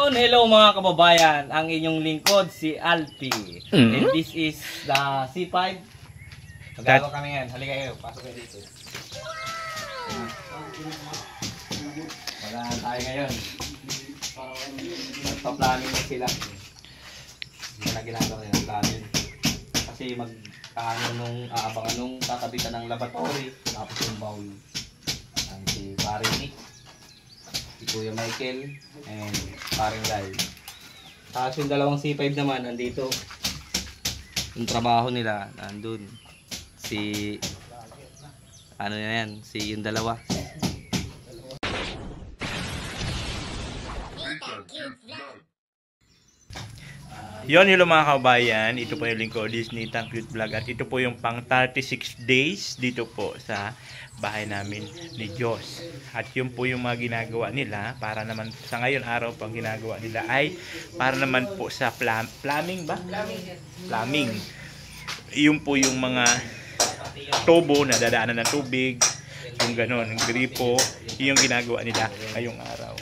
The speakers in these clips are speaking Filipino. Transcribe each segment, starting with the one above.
Hello mga kababayan, ang inyong lingkod si Alpi. And this is the C5. Magagawa kami ngayon. Halika kayo, pasok kayo dito. Magahan tayo ngayon. Nagpa-planning na sila. Hindi na ginagawa nila planning. Kasi magkano nung aabangan nung tatabitan ng laboratory, tapos yung bowl. Ang si Paring Nick, si Kuya Michael, and Paring Rai. Tapos yung dalawang C5 naman, nandito. Yung trabaho nila, nandun. Si, ano na yan, si yung dalawa. Yon, hello mga kabayan, ito po yung lingkod Disney Tang Cute Vlog at ito po yung pang 36 days dito po sa bahay namin ni Diyos. At yun po yung mga ginagawa nila para naman sa ngayon araw pang ginagawa nila ay para naman po sa plumbing ba? Plumbing. Yun po yung mga tubo na dadaanan ng tubig, yung ganon, yung gripo, yung ginagawa nila ngayong araw.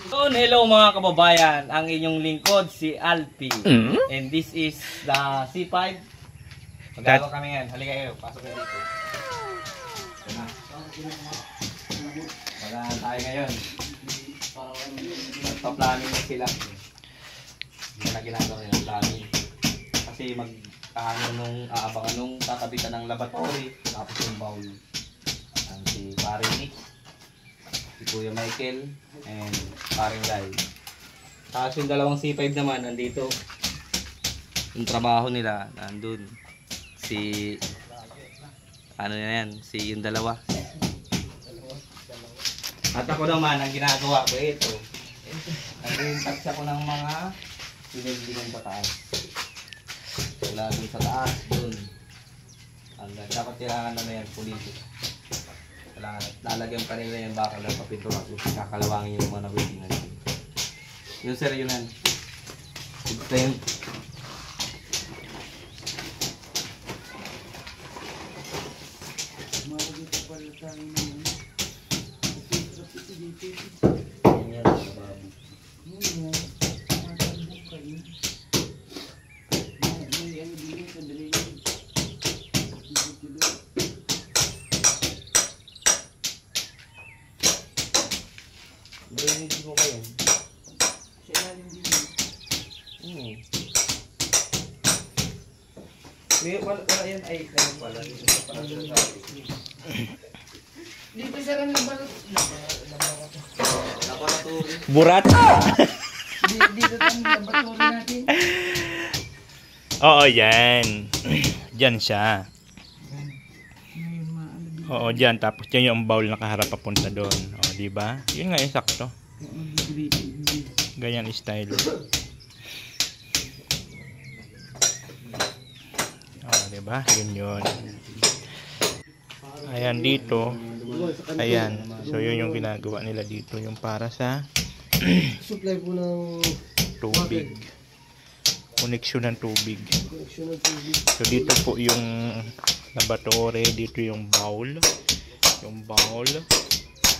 Hello mga kababayan, ang inyong lingkod si Alpi. And this is the C5. Magagawa kami ngayon. Halika kayo, pasok kayo dito. Magahan tayo ngayon. Nagpa-planning na sila. Hindi na ginagawa nila planning. Kasi magkano nung aabangan nung tatabitan ng laboratory, tapos yung bowl. Ang si Paring Nick, si Kuya Michael, and Paring Rai. Tapos yung dalawang C5 naman, nandito. Yung trabaho nila, nandun. Si, ano na yan, si yung dalawa. At ako naman, ang ginagawa ko ito. Nag-touch ako ng mga pinagdingan sa taas. Wala dun sa taas, dun. Dapat kailangan na yan, pulito. Lalagyan pa nila yung bakal ng papintura at kakalawangin yung mga nabibingan. Yun sir, yun yan. Ito yun. Hindi ko kayo. Wala yan ay kayo pala. Dito siya lang laboratory. Burat! Dito lang laboratory natin. Oo, yan. Diyan siya. Oo, diyan. Tapos diyan yung bowl nakaharap papunta doon. O, diba? Yun nga yung sakto. Ganyan style. O, diba? Yun yun. Ayan dito. Ayan. So, yun yung ginagawa nila dito. Yung para sa supply po ng tubig. Koneksyon ng tubig. So, dito po yung laboratory. Dito yung bowl. Yung bowl.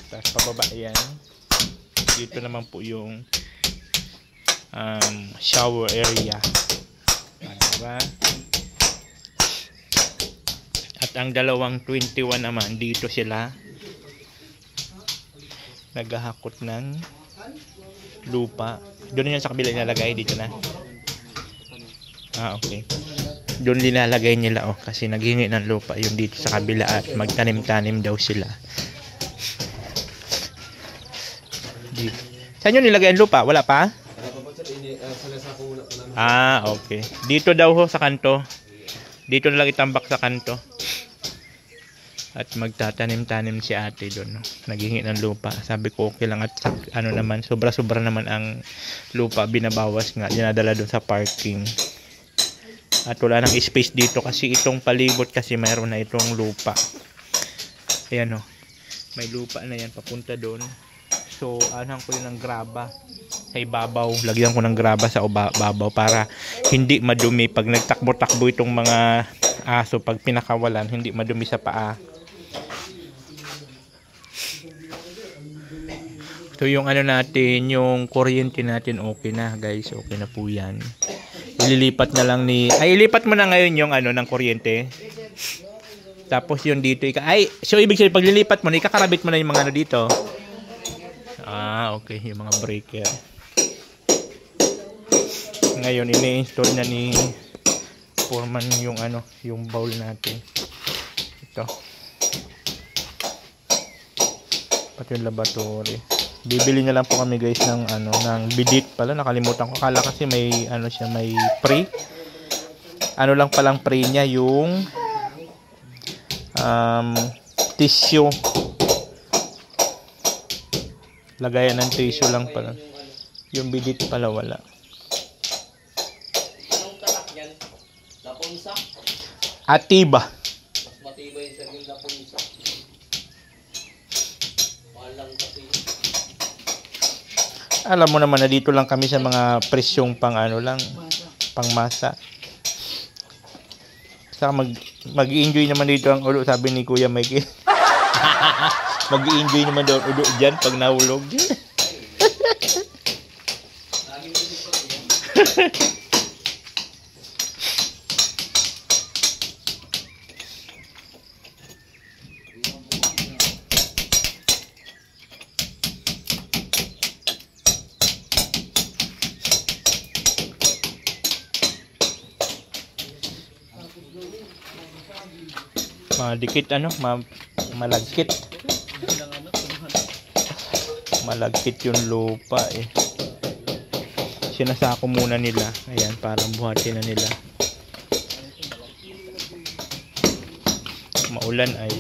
Tapos pababa yan. Dito naman po yung shower area. Diba? At ang dalawang 21 naman, dito sila naghahakot ng lupa. Doon yan sa kabila nilalagay. Dito na. Okay. Doon nilalagay nila kasi naghingi ng lupa yung dito sa kabila at magtanim-tanim daw sila. Dito. Saan yun nilagay ang lupa? Wala pa? Okay. Dito daw ho sa kanto. Dito na lang itambak sa kanto. At magtatanim-tanim si ate doon. Naghingi ng lupa. Sabi ko okay lang at ano naman, sobra-sobra naman ang lupa. Binabawas nga. Dinadala doon sa parking. At wala nang space dito kasi itong palibot kasi mayroon na itong lupa. Ayan o. May lupa na yan papunta doon. So, anong ko yun ng graba sa ibabaw. Lagyan ko ng graba sa babaw para hindi madumi. Pag nagtakbo-takbo itong mga aso, pag pinakawalan, hindi madumi sa paa. So yung ano natin, yung kuryente natin okay na guys, okay na po yan. Ililipat na lang ilipat mo na ngayon yung ano ng kuryente. Tapos yung dito, so ibig sabihin paglilipat mo, ikakarabit mo na yung mga ano dito. Okay, yung mga breaker. Ngayon ini-install na ni Foreman yung ano, yung bowl natin. Ito. Pati yung laboratory. Bibili na lang po kami guys ng ano, ng bidit pala, nakalimutan ko. Akala kasi may ano siya, may pre. Ano lang palang pre niya yung tissue. Lagayan ng tissue lang pala. Yung bidit pala wala. Anong tatak yan? Lapunsa? Atiba. Mas matibay sa yung lapunsa. Malang kasi. Alam mo naman na dito lang kami sa mga presyong pang ano lang, pang masa. Saka mag-enjoy naman dito ang ulo, sabi ni Kuya Mikey. Mag-enjoy naman daw ulo dyan pag nahulog. Madikit ano, malagkit. Malagkit yung lupa eh. Sinasako muna nila. Ayan, parang buhatin na nila. Maulan ay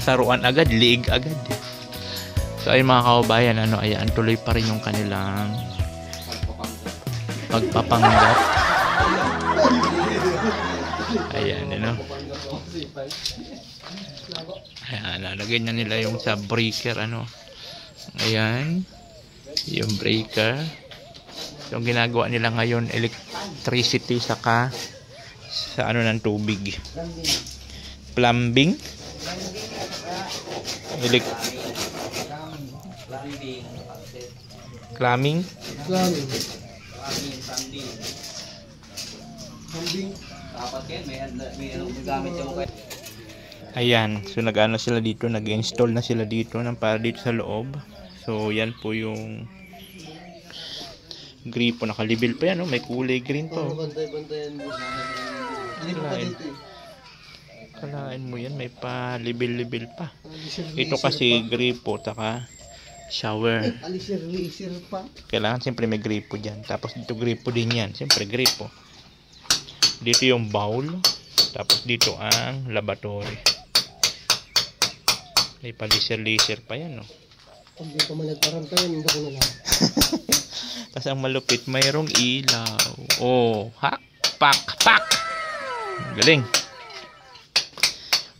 nasaruan agad, liig agad. So ay mga kababayan, ayan, tuloy pa rin yung kanilang pagpapanggap. Ayan, ayan, lalagyan na nila yung sa breaker, ayan, yung breaker. So ang ginagawa nila ngayon, electricity saka sa ng tubig, plumbing, plumbing. Ayan, so nag-ano sila dito, nag-install na sila dito para dito sa loob. So yan po yung gripo, nakalibel pa yan, may kulay green pa. Kalain mo yan, may pa libel pa. Ito kasi gripo taka shower. Kailangan siyempre may gripo dyan. Tapos dito gripo din yan, siyempre gripo. Dito yung bowl, tapos dito ang lavatory. May pa laser pa yan, no? Pag dito man nagparantayan, hindi ko na lang. Tapos ang malupit, mayroong ilaw. Oh, pak. Galing.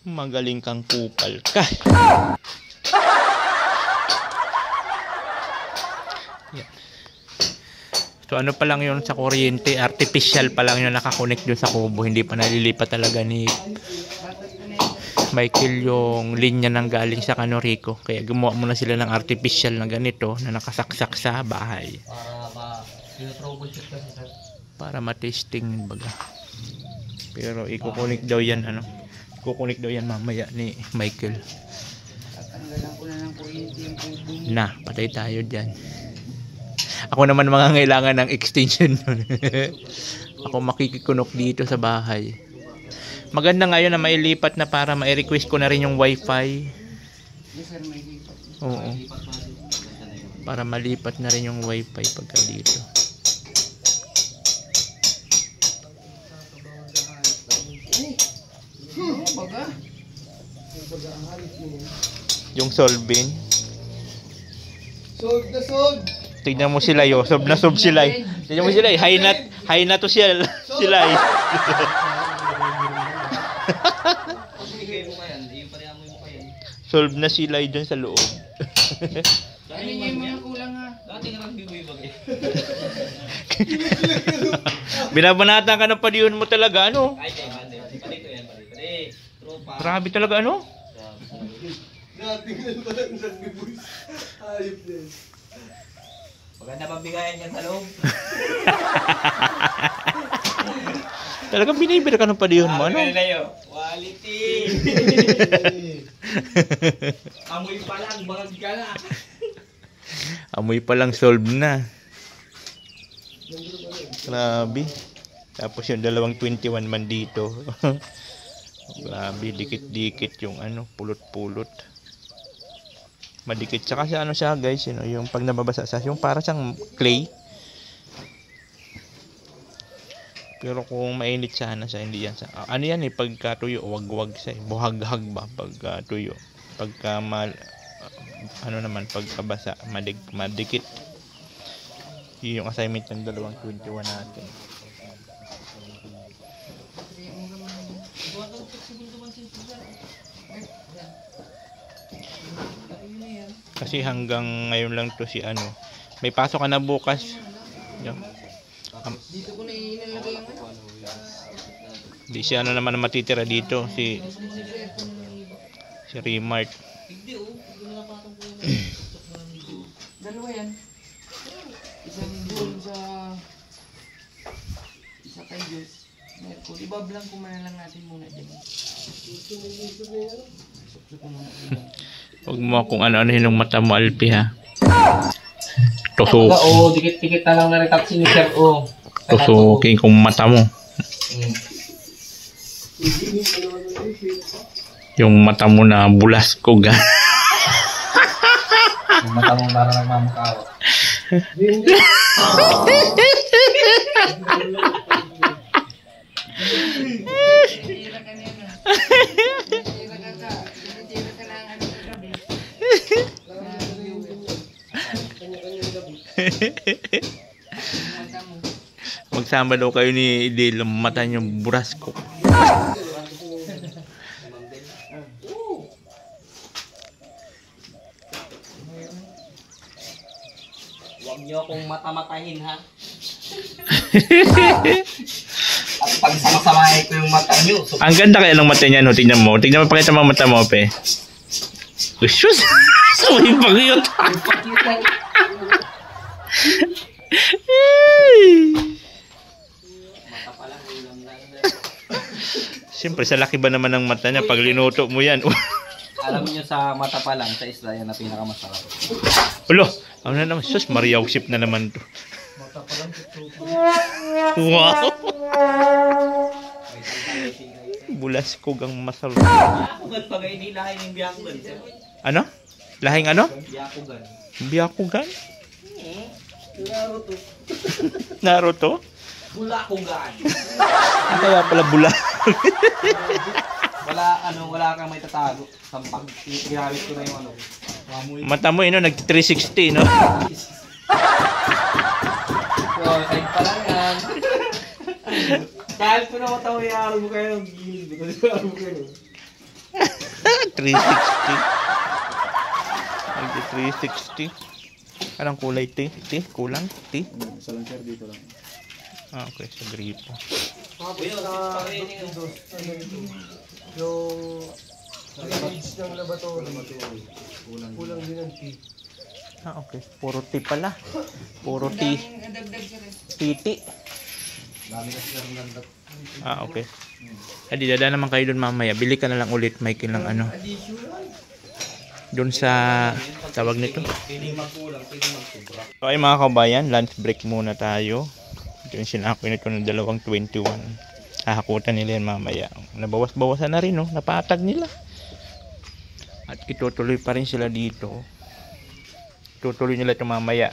Magaling kang kupal ka. Yan. So ano pa lang yun sa kuryente, artificial pa lang yun nakakonect dun sa kubo. Hindi pa nalilipat talaga ni Michael yung linya ng galing sa Canorico. Kaya gumawa muna sila ng artificial na ganito na nakasaksak sa bahay. Para ma-testing baga. Pero ikukunik daw yan kukunik daw yan mamaya ni Michael. Tatanggalan ko na ng kuryente yung kubo. Na, patay tayo dyan. Ako naman mangangailangan ng extension nun. Ako makikikunok dito sa bahay. Maganda ngayon na mailipat na para ma-request ko na rin yung wifi. Yes sir, may lipat. Oo. Para malipat na rin yung wifi pagka dito. Baga? Yung solving. Sold na sold! Tignan mo sila yo, sob na sob sila. Tignan mo sila, high na to sila. Solve na sila dyan sa loob. Ano yung mga kulang ha? Binabanatan ka ng padihon mo talaga, Grabe talaga, Natingnan pa lang sa bibuis. Ayop yan. Maganda pabigayan yan sa loob. Talagang binibira ka ng padihon mo, Quality! Amoy pa lang, bangag ka na. Amoy pa lang solve na. Grabe. Tapos yung dalawang 21 man dito. Grabe, dikit-dikit yung pulot-pulot. Madikit. Tsaka siya guys, yung pag nababasa sa yung para siyang clay. Pero kung mainit sana siya, hindi yan sa yan pagka tuyo, wag siya, buhag-hag ba pagka tuyo. Pagka naman pagkabasa, madikit. Yun yung assignment ng dalawang 21 natin. Kasi hanggang ngayon lang to may pasok ka na bukas. Dito ko na ilalagay yung Di siya naman matitira dito si Remart. Dalawa yan. Isang doon isa kay Diyos. Merkul. Ibablang ko man lang natin muna dyan. Supso ko muna dyan. Huwag mo kung ano-ano yung mata mo, Alpi, ha. Tusok. Dikit-dikit na lang na rin ni Sir, Tusukin kung mata mo. Yung mata mo na bulas ko, ga. Yung mata mo para nagmamakawa. Tinitira ka niya na. Tinitira ka. Tinitira ka na. Mata mo. Magsama daw kayo ni Idel, mata niyo buras ko. Huwag niyo akong mata-matahin, ha? At pag sama-samahin ko yung mata niyo, so, Ang ganda kaya ng mata niya, no? Tingnan mo. Tingnan mo, pakita mo ang mata mo, pe. Usyos! Sabay pag-iyot. mata pala, ulam lang. Siyempre, sa laki ba naman ng mata niya? Pag linuto mo yan. Alam niyo sa mata pa lang, sa isla yan na pinakamasarap. Ulo! Ano na naman? Sus, Mariausip na naman to. Wow! Bulas ko gang masarap. Biyakugan pag hindi lahat ng biyakugan. Ano? Lahing ano? Biyakugan. Byakugan? Naruto. Naruto? Bulakugan. Ang kaya pala bula. Wala kang may tatago. Sampag, ginamit ko na yung ano. Mamoy. Mata mo, nag 360, no? So, side pa lang yan. Dahil ko na mata mo yung mo kayo ng gilid. Kasi mo kayo. 360. Nag 360. Anong kulay, T? T? Kulang? T? Sa lancer dito lang. Ah, okay. Sa gripo. Yung page ng laboratory. Kulang din ang T. Ah, okay. Puro T pala. Puro T. Daming dagdag sa rin. Titi. Dami kasi ng ganda. Ah, okay. Adi, dada naman kayo doon mamaya. Bili ka na lang ulit, Michael, ng ano. Doon sa tawag nito. Pwede magkulang, pwede magsubra. So ay mga kabayan, lunch break muna tayo. Ito yung sinako nito ng 2.21. Hahakutan nila yan mamaya. Nabawas-bawasan na rin, no? Napatag nila. At itutuloy pa rin sila dito. Tutuloy nila ito mamaya.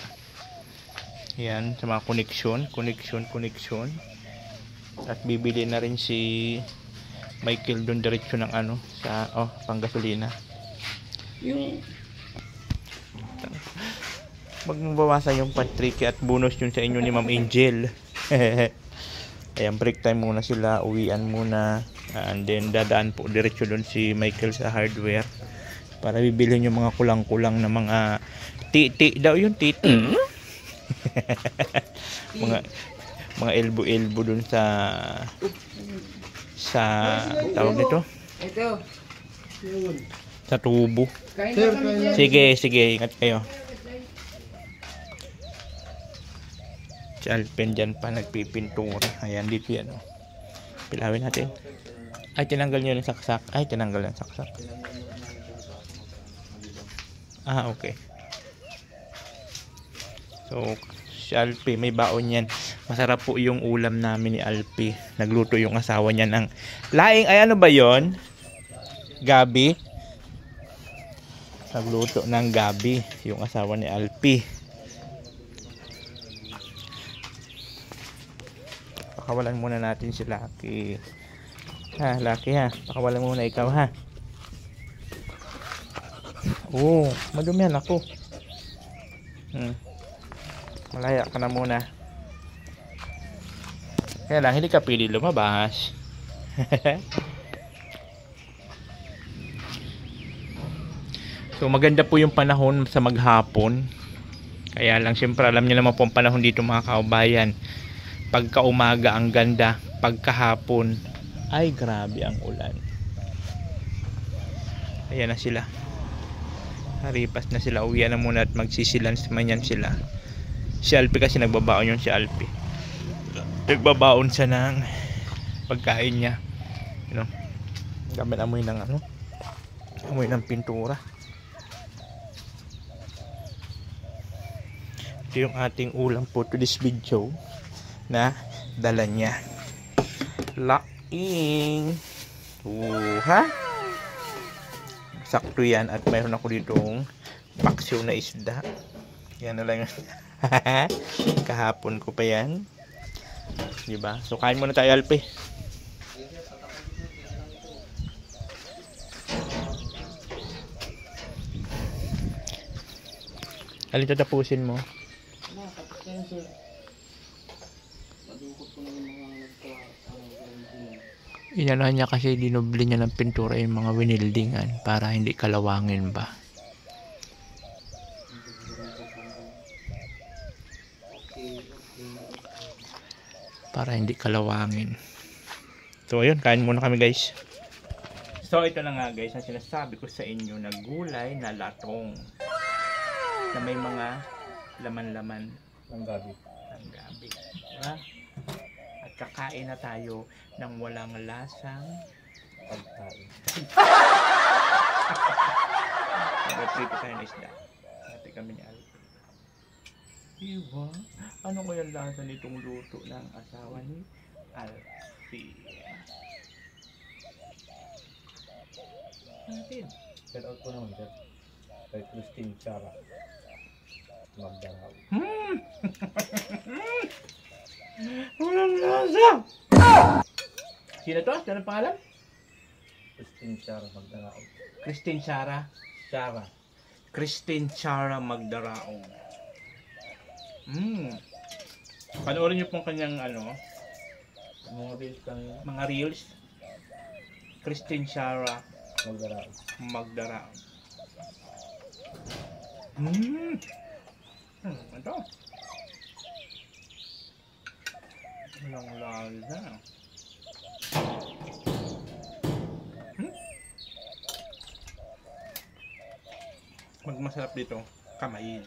Yan, sa mga connection. At bibili na rin si Michael doon diretso ng ano, sa, panggasolina. Yung magbawasan yung patriki at bonus yun sa inyo ni Ma'am Angel. Ayan, break time muna sila, uwian muna, and then dadaan po diretso doon si Michael sa hardware para bibilhin yung mga kulang-kulang na mga titi daw yung titi. mga elbow doon sa tawag nito, Ito. sa tubo. Kain ka kami dyan. Sige, ingat kayo. Si Alpen dyan pa nagpipintura. Ayan, dito yan. Oh. Pilawin natin. Ay, tinanggal nyo yung saksak. Ah, okay. So, si Alpi, may baon yan. Masarap po yung ulam namin ni Alpi. Nagluto yung asawa niya ng laing. Ay, ano ba yon? Gabi. Nagluto ng gabi yung asawa ni Alpi. Pakawalan muna natin si Lucky. Ha, Lucky ha. Pakawalan muna ikaw ha. Oh, madumihan ako. Malaya ka na muna. Kaya lang, hindi ka pili lumabas. So maganda po yung panahon sa maghapon. Kaya lang siyempre alam niyo naman po ang panahon dito mga kaubayan. Pagka umaga ang ganda, pagkahapon ay grabe ang ulan. Ayan na sila. Haripas na sila, uwian na muna at magsisilans manyan sila. Si Alpi kasi nagbabaon yun si Alpi. Nagbabaon siya ng pagkain niya. You know, gamit amoy ng ano? Amoy ng pintura. Ito yung ating ulam po to this video na dala niya. Laing. Ha? Sakto yan. At mayroon ako ditong paksiw na isda. Yan na lang. Kahapon ko pa yan. Diba? So kain muna tayo, Alpi. Alin tatapusin mo? Sensor. Madukot ko na yung mga Inano niya kasi dinubli niya ng pintura yung mga winildingan para hindi kalawangin ba. Para hindi kalawangin. So ayun, kain muna kami guys. So ito na nga guys, ang sinasabi ko sa inyo na gulay na latong na may mga laman-laman Ang gabi. ng gabi. Diba? At kakain na tayo ng walang lasang Pagkain. nag-prito tayo ng isda. Dati kami ni Alfie. Diba? Ano ko yung lasa nitong luto ng asawa ni Alfie? Natin. Shout out ko naman, sir. Kay Christine Chara. Magdaraw. Walang lasa! Sino to? Sino ang pangalan? Christine Chara Magdaraw. Christine Chara. Chara. Christine Chara Magdaraong. Panoorin niyo pong kanyang Mga reels kanina. mga reels. Christine Chara Magdaraw. Magdaraong. Ito. Walang lasa. Magmasarap dito, kamayin.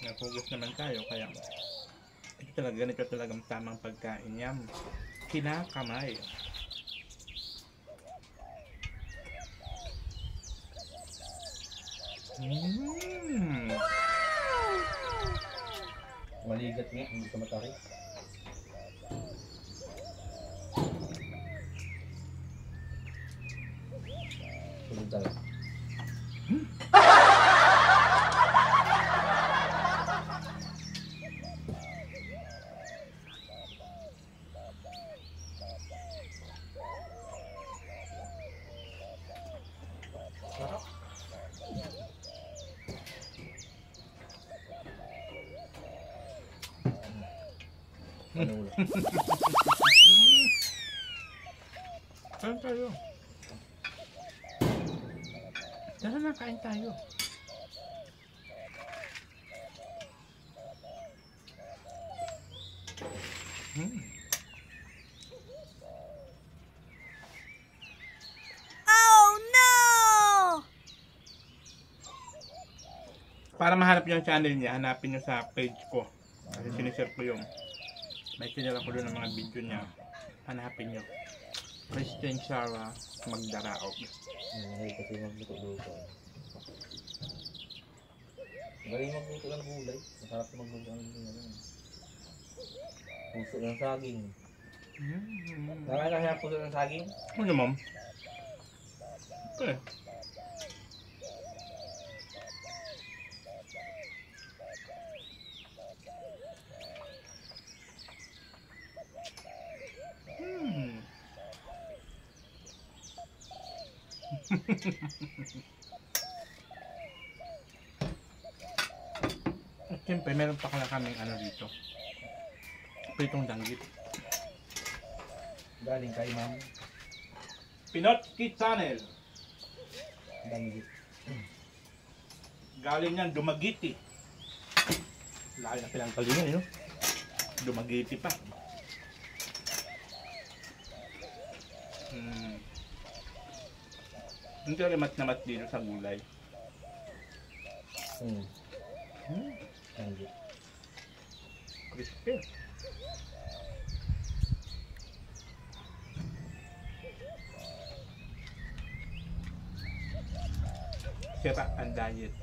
Napugas naman tayo, kaya ito talaga, ganito talagang tamang pagkain. Yam, kinakamay. Maligat nga, hindi ka matari. Tulog talaga. Panulo. Kain tayo. Tara na, kain tayo. Para mahanap yung channel niya, hanapin nyo sa page ko. Kasi sinishare ko yung may sinira ko doon ng mga video niya. Hanapin nyo. Christine Chara Magdaraog. Ay, kasi magluto-luto. Galing magluto ng gulay. Masarap na magluto ng gulay. Puso ng saging. Nakakaya puso ng saging? Ano ma'am? Okay. At siyempre, meron pa kaming dito. Pritong danggit. Galing kay ma'am. Pinot Kit Channel. Danggit. Galing yan, Dumagiti. Laki na pinanggalingan yun. Dumagiti pa. Hindi rin mat na mat dito sa gulay. Danggit. Crispy. Sira ang diet.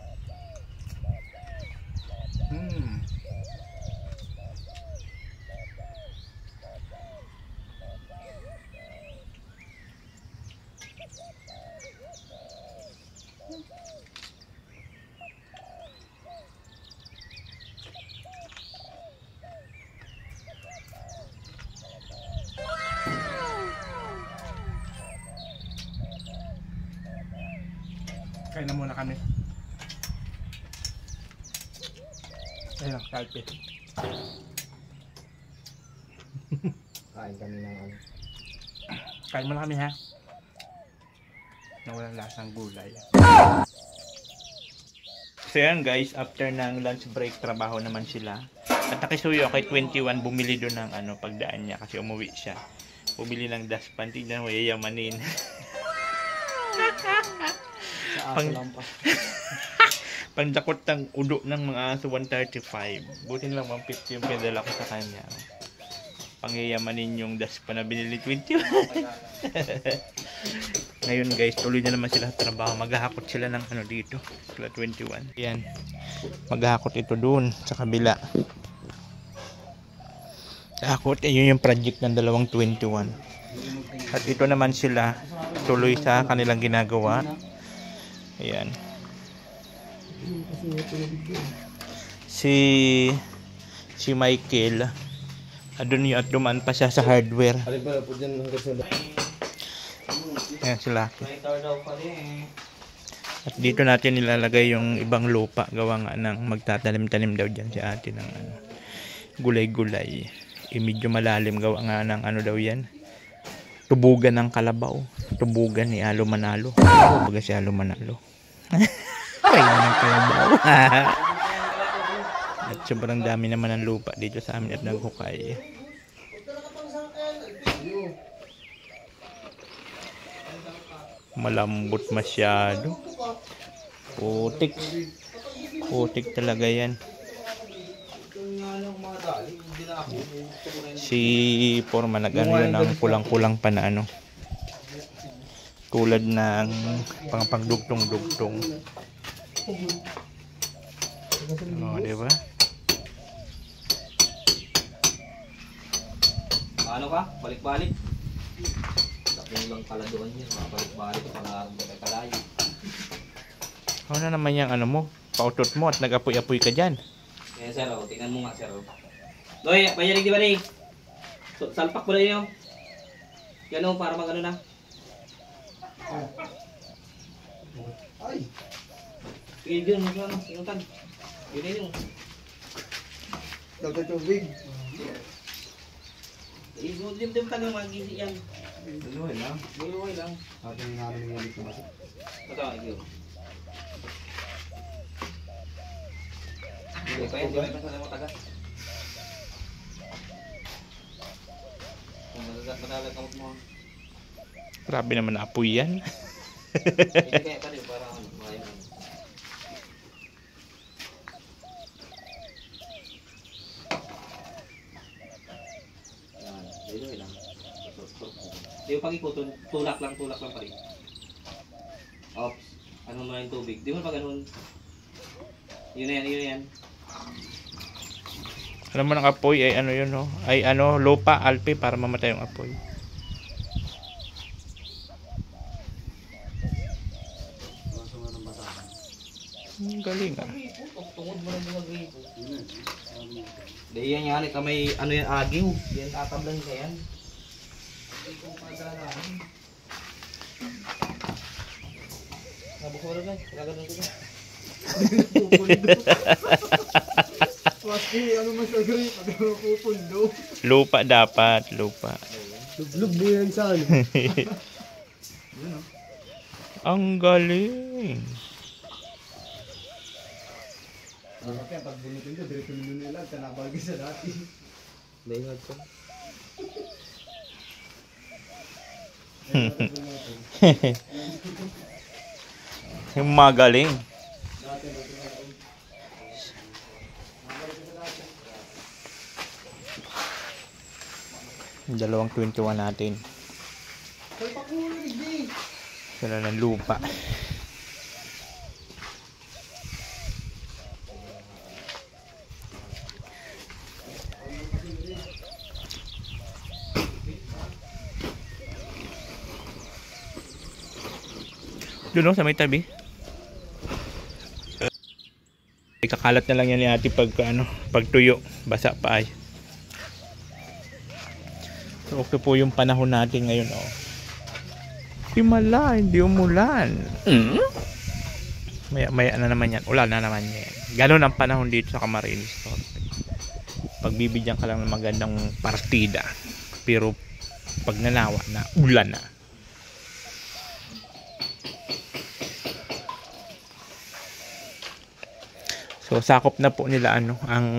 Kain na muna kami. Ayun, kalpe. Kain kami ng ano. Kain mo na kami ha. Na walang lasang gulay. So yan guys, after ng lunch break, trabaho naman sila. At nakisuyo kay 21, bumili doon ng ano, pagdaan niya kasi umuwi siya. Bumili ng dustpan, tignan mo, yayamanin. Sa aso Pang- lang pa. Pandakot ng udo ng mga aso, 135. Buti lang 150 yung pinadala ko sa kanya. Pangyayamanin yung dustpan na binili 21. Ngayon guys, tuloy na naman sila sa trabaho. Maghahakot sila ng ano dito. Sila 21. Yan. Maghahakot ito doon sa kabila. Hakot, yun yung project ng dalawang 21. At ito naman sila tuloy sa kanilang ginagawa. Ayan. Si Michael, adun yun at dumaan pa siya sa hardware. Alin pala po dyan hanggang sa Ayan sila. May tar daw pa rin. At dito natin nilalagay yung ibang lupa. Gawa nga ng magtatanim-tanim daw dyan si ate ng ano, gulay-gulay. Medyo malalim. Gawa nga ng ano daw yan. Tubugan ng kalabaw. Tubugan ni Alo Manalo. Tubugan si Alo Manalo. Ay, ng kalabaw. At sobrang dami naman ng lupa dito sa amin at naghukay. Malambot masyado. Putik. Putik talaga yan. Si Forma nag-ano yun ng kulang-kulang pa na ano. Tulad ng pangdugtong-dugtong. Oh, diba? Ano ka? Balik-balik. Laking lang pala doon yan. Balik-balik para kalayo. Ano na naman yung ano mo? Pautot mo at nag-apoy-apoy ka dyan. Yan sir, oh. Tingnan mo nga sir. Oh. Doy, payarig di ba rin? Salpak mo na yun. Yan o, para mag-ano na. Ay! Sige dyan, ano, sinutan. Yun na yun. Dagat tubig. Dim-dim tagal mag-gisi yan. Luloy lang. Buluway lang. Ating namin yung ulit na basa. Ito, ito. Hindi pa yun, di ba yung pasal mo taga? Kung matalag kamot mo. Grabe naman na apoy yan. Hindi kaya pa rin, para ano, maayos. Yan, buluway lang. Di ba pag ikuton, tulak lang pa rin. Ops, ano mo yung tubig. Di mo pa ganun. Yun na yan, yun na yan. Alam mo ng apoy ay ano yun no? Ay ano, lupa, alpe para mamatay yung apoy. Galing ah. Tungod mo lang yung gripo. Di yan yan, ito may ano yan, agiw. Yan tatablan ka yan. Nabukuro na, kagano'n ko na. Pati ano masagri, pag pupundo. Lupa dapat, lupa. Lublog mo yan sa ano. Ang galing. Kaya pag bunutin ko, diretso nyo nila, kanabagi sa dati. Dahil ko. Yung magaling. Yung dalawang 21 natin. Sila ng lupa. Doon sa may tabi. Kakalat na lang yan ni ate pag ano, pag tuyo, basa pa ay. So, okay po yung panahon natin ngayon oh. Himala, hindi umulan. Maya na naman yan. Ulan na naman yan. Ganon ang panahon dito sa Camarines Norte. Pagbibigyan ka lang ng magandang partida, pero pag nanawa na, ulan na. So sakop na po nila ang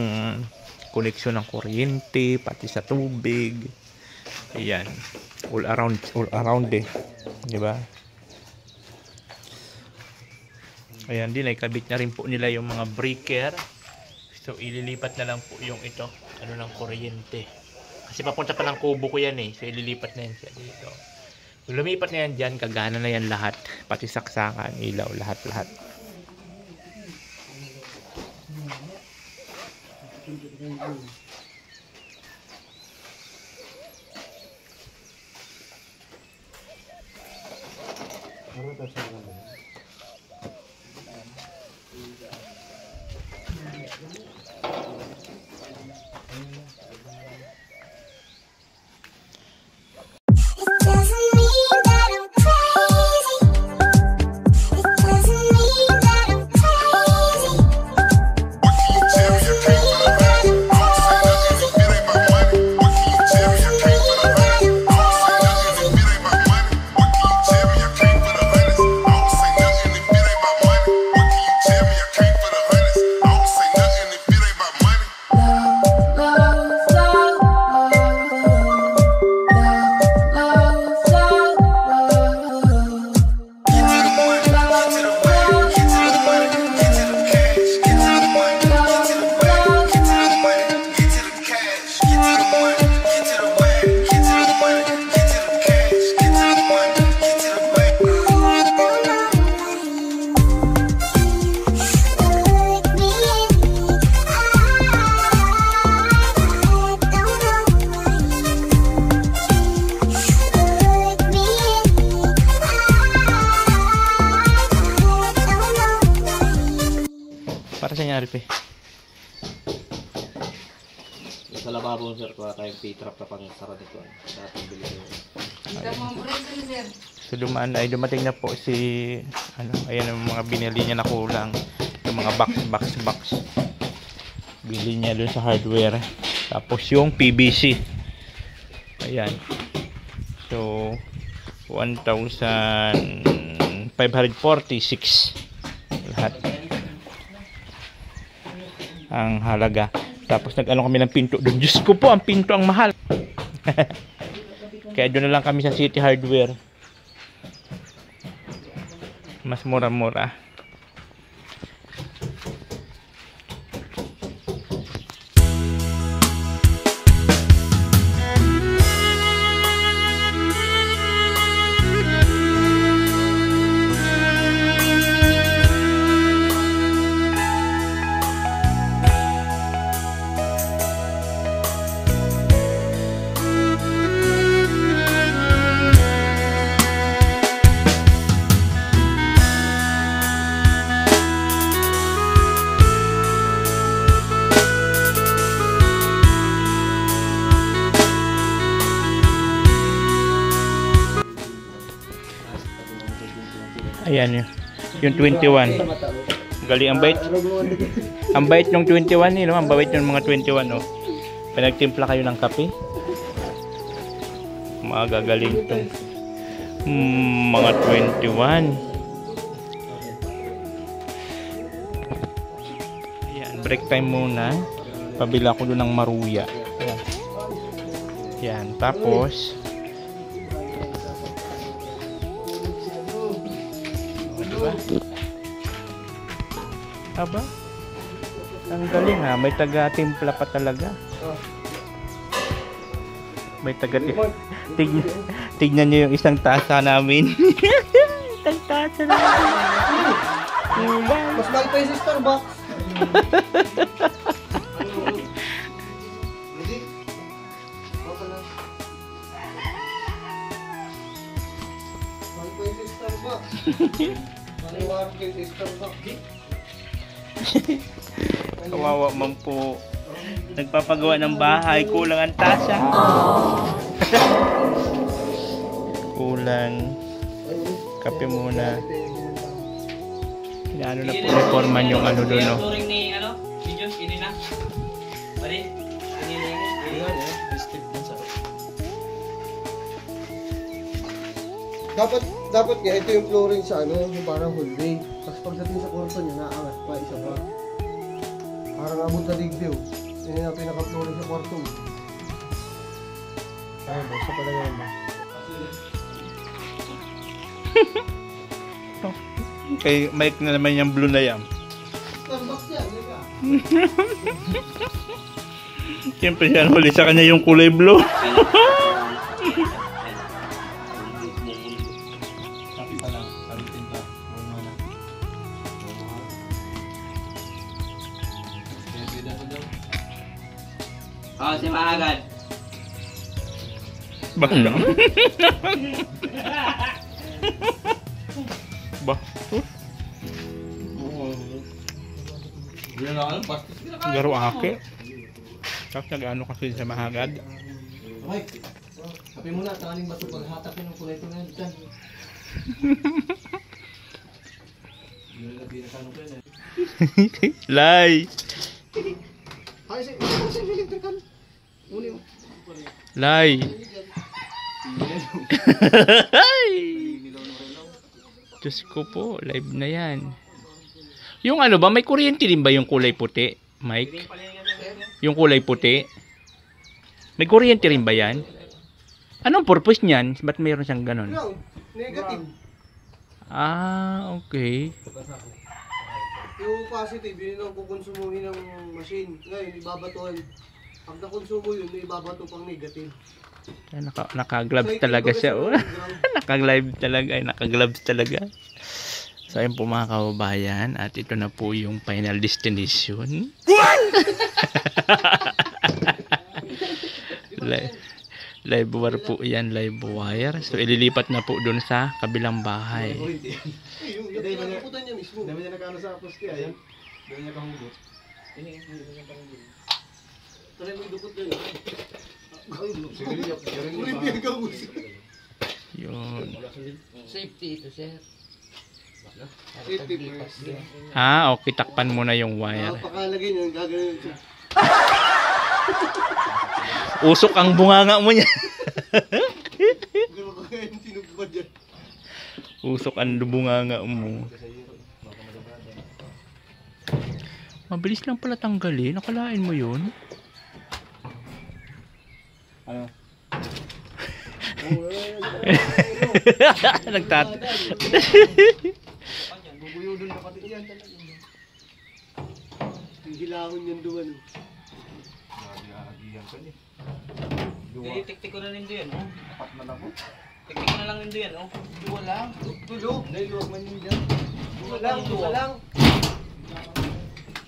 koneksyon ng kuryente, pati sa tubig. Ayan. All around eh. Di ba? Ayan din, ay kabit na rin po nila yung mga breaker. So ililipat na lang po yung ito, ng kuryente. Kasi papunta pa ng kubo ko yan eh. So ililipat na yan siya dito. Kung lumipat na yan dyan, kagana na yan lahat. Pati saksakan, ilaw, lahat-lahat. Para sa nangyari pa eh. Sa lababo sir, kuha tayong P-trap na pang sara nito. Dating bili ko. So dumating na po si ayan ang mga binili niya na kulang, yung mga box. Bili niya doon sa hardware. Tapos yung PVC. Ayan. So 1,546 lahat ang halaga. Tapos kami ng pinto doon. Diyos ko po, ang pinto ang mahal. Kaya doon na lang kami sa City Hardware. Mas mura-mura. Ayan yung 21. Galing ang bait. Ang bait ng 21 eh, no? Ang bait ng mga 21, no? Pinagtimpla kayo ng kape. Magagaling tong mga 21. Ayan, break time muna. Pabila ko doon ng maruya. Ayan. Ayan, tapos diba? Aba? Ang galing ha, may taga-timpla pa talaga. May taga-timpla. Tignan nyo yung isang tasa namin. Isang tasa namin. Mas mahal pa yung sa Starbucks. Mahal pa yung sa Starbucks. Maniwara kayo sa Starbucks. Kawawa man po. Nagpapagawa ng bahay, kulang ang tasa. Kulang. Kape muna. Inaano na po, reforman yung ano doon, no? na. Pare, Ayan, eh. step dun sa... Dapat nga, ito yung flooring sa ano, yung parang hallway. Tapos pagdating sa kwarto niya, naangat pa, isa pa. Parang abot na digdiw. Yan yung pinaka-flooring sa kwarto mo. Ayun, basta pala yan ba? Kay Mike na naman yung blue na yan. Starbucks yan, di ba? Siyempre siya huli sa kanya yung kulay blue. Kapit pa lang, kapitin pa. Huwag mo na. Beda ko daw. Si Maagad. Bakit? Ba? Hindi na ako, pastis. Garo ake. Tapos nag-ano kasi sa mahagad. Mike, kape mo na, tanganing baso pag hatak yun ng kulay ito na yan dyan. Hindi na pinakano ko yan eh. Lay! Ay, sa electrical. Uli mo. Lay! Diyos ko po, live na yan. Yung ano ba, may kuryente din ba yung kulay puti, Mike? Yung kulay puti? May kuryente rin ba yan? Anong purpose niyan? Ba't mayroon siyang ganon? Ground, negative. Ah, okay. Yung positive, yun ang kukonsumuhin ng machine. Ngayon, ibabatuhan. Pag nakonsumo yun, may ibabato pang negative. Naka-gloves talaga siya. Oh. Naka-live talaga. Ay, naka-gloves talaga. So, ayun po mga kababayan. At ito na po yung final destination. Live wire po yan. Live wire. So, ililipat na po dun sa kabilang bahay. Yung nakutan niya mismo. Dami niya nakano sa poste, ayan. Dami niya kahugot. Try mo idukot din. Sige, Uri pinagkabus. Yun. Safety ito, sir. Safety first. Ah, okay. Takpan mo na yung wire. Pakalagay niya, gagawin siya. Usok ang bunganga mo niya. Gano'n kaya yung tinugpad yan. Usok ang bunganga mo. Mabilis lang pala tanggalin. Nakalain mo yun? Ano? Nagtat. Bubuyo doon na pati yan talaga. Hihilahon yan doon. Tiktik ko na rin doon, oh. Apat na lang po. Tiktik ko na lang rin doon, oh. Duwa lang. Dulo. Dahil man yun dyan. Duwa lang, duwa lang.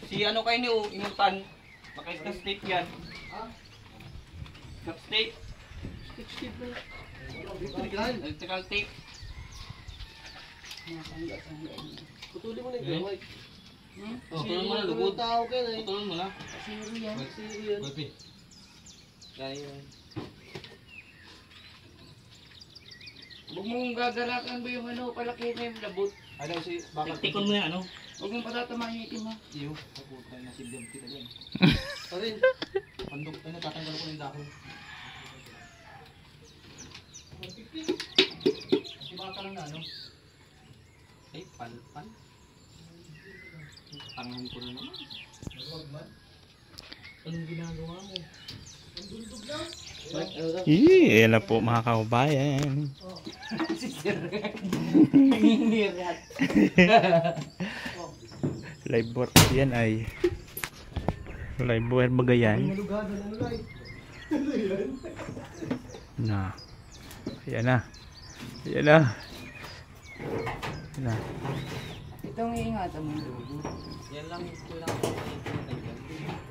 Si ano kayo ni Inutan, naka-tape yan. Ha? Tape. Stick na. Electrical. Electrical tape. Putulin mo na yung gamay. Putulin mo na, lugod. Tao ka na eh. Putulin mo na. Zero yan. Sino yan? Yan yun. Huwag mong gagarakan ba yung ano, palaki na yung labot. Ano si Tiktikon mo yan, ano? Huwag mong patatamahin yung itim ha. Iyo. Kaputay na silbihan kita dyan. Parin. Pandok tayo na, tatanggal ko ng dako. Kasi baka lang na, ano? Ay, pan. Tangan ko na naman. Anong ginagawa mo? Yan na po mga kababayan. Live wire yan ay. Live wire ba yan? Malugadan, ano lang. Na. Ayan na. Ayan na. Ayan na. Itong iingatan mo yung dugo. Yan lang yung kulang ko.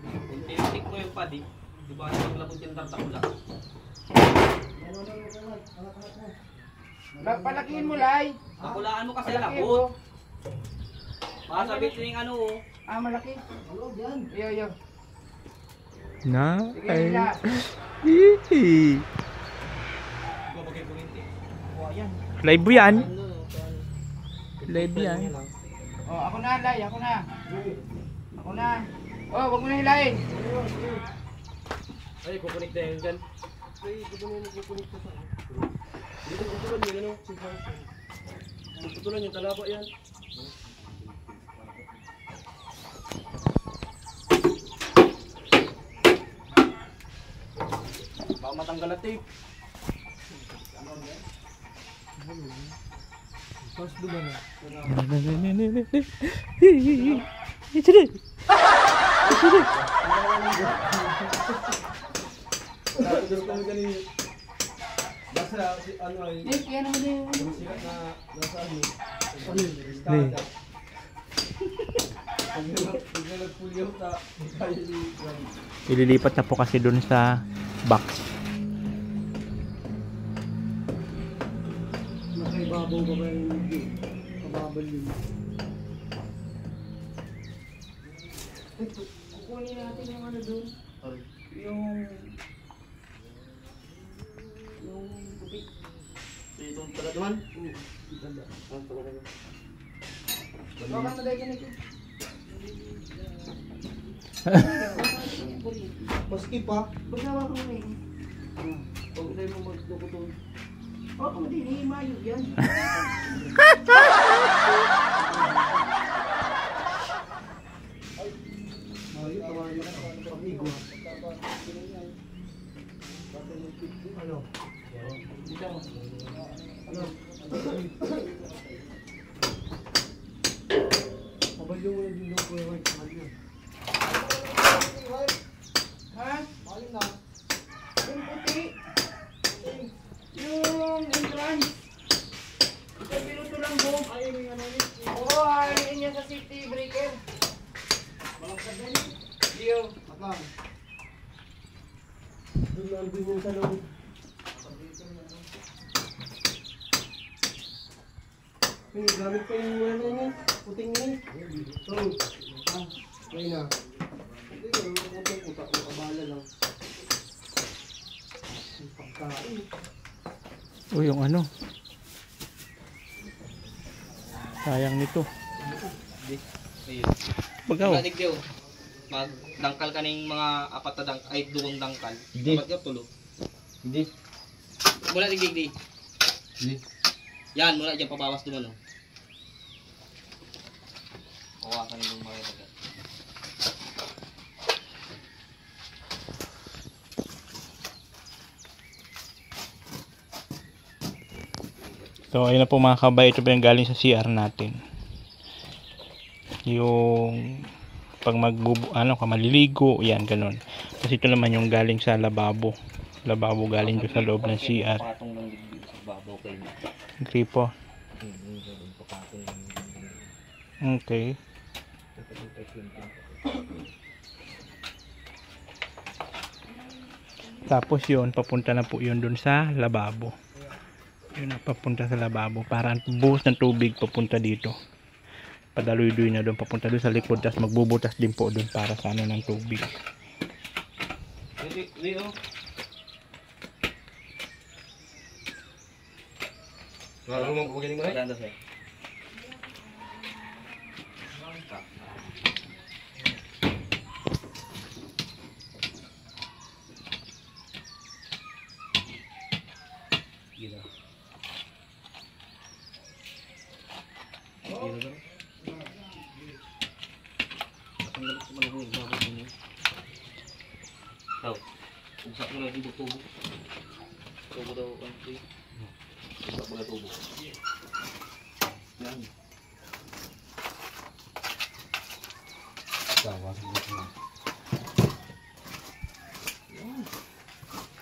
Kung tinik ko yung padi, di ba naglabot yung tartakula? Palakihin mo, Lai. Takulaan mo kasi Malaki, labot. oh. Makasabit yung ano, oh. Ah, malaki. Yo. Na. Sige, Ay. Lila. Hihi. Babagay ko rin eh. Oh, yan. Live yan. Live yan. Oh, ako na, Lai. Ako na. Oh, wag mo na hilahin. Ay, kukunik na yun dyan. Ay, ito ba na nagkukunik sa saan? Dito putulan yun, ano? Putulan yung talaba yan. Baka matanggal na tape. Tapos doon na. Doon kami kanina. Basta ano ay Nick, yan ang din. sikat na nasa ano. Ano yun? Ristada. Pag nagpulyaw ta, kaya yung Ililipat na po kasi dun sa box. nakaibabaw ba ba yung video? Kababal yun. Kukunin natin yung ano doon. Yung Tubig. Itong taga naman. Baka na dahil ka Nick. maski pa. Pagkawa ko na eh. Huwag na mo magdukutun. Oo, hindi mayog yan. Mario, tawarin na pag-igo. Ano? Ano? Pabalyo mo yung dino ko yung pabalyo. Ha? Pabalyo na. Yung puti. Yung entrance. Ito pinuto lang mo. Ayun yung ano yun. Oo, ayun niya sa safety breaker. Dio. Akang. Doon lang din yung sa loob. Hey, gamit pa yung ano niya. Puting niya. So, ayun na. Hindi ko, puting utak ko. Kabala lang. Yung pagkain. O yung ano. Sayang nito. Ayun. Bagaw. Wala digdiw. Magdangkal ka ng mga apat na dangkal, ay duwang dangkal. Hindi. Dapat ka tulo. Hindi. Mula digdig. Hindi. Yan, mula dyan pabawas duman. Oh. Kawakan yung mga ito. So ayun na po mga kabay, ito pa yung galing sa CR natin. Yung pag maliligo, yan ganun. Kasi ito naman yung galing sa lababo. Lababo galing doon sa loob ng CR. Patong ng digdig sa babaw kayo. Gripo. Okay. Tapos yun, papunta na po yun doon sa lababo. Yun na, papunta sa lababo. Para buhos ng tubig papunta dito. Padaluy-duy na doon, papunta doon sa likod. Tapos magbubutas din po doon para sa ano ng tubig. Hindi oh. Wala mo magaling mo Maganda sir. Gila. Gila ba? Tanggalin ko man yung babot mo. Tao. Usap mo lang yung tubo. Tubo daw ang tubo. Usap mo lang tubo. Yan.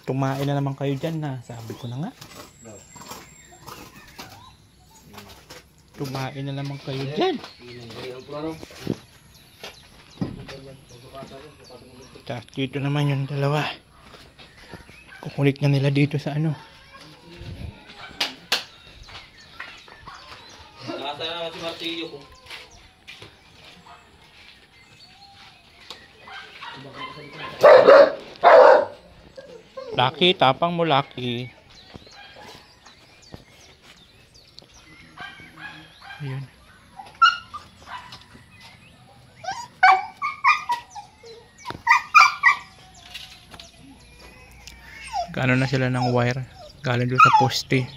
Tumain na naman kayo dyan na. Sabi ko na nga. Tumain na naman kayo dyan. Tapos dito naman yung dalawa. Kukulik na nila dito sa ano. Nakasa na si Martillo ko. Lucky, tapang mo Lucky. Ayun. Kaano na sila ng wire galing doon sa poste.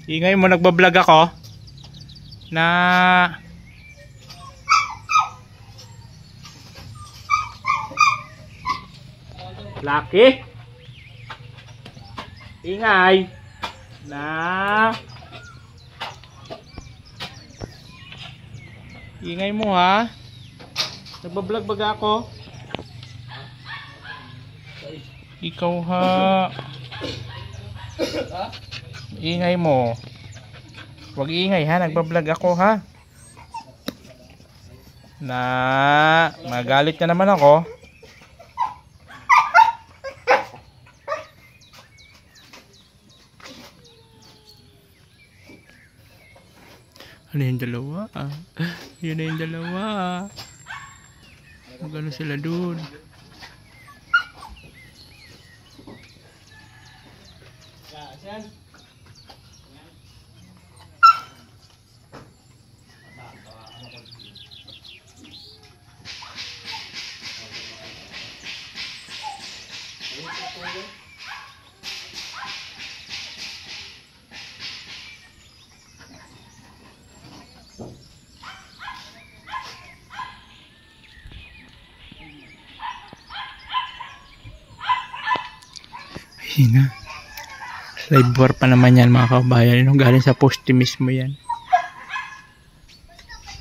Ingay mo, nagbablog ako na Lucky. Ingay na ingay mo ha. Nagbablog baga ako. Ikaw ha. Ingay mo. Huwag ingay ha, nagbablog ako ha. Na magalit na naman ako. Ano yung dalawa? Yun na yung dalawa. Magano sila dun. Ayun na. Live war pa naman yan mga kabayan. Yung galing sa poste mismo yan.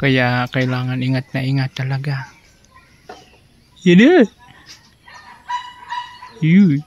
Kaya kailangan ingat na ingat talaga. Yun na. Yun.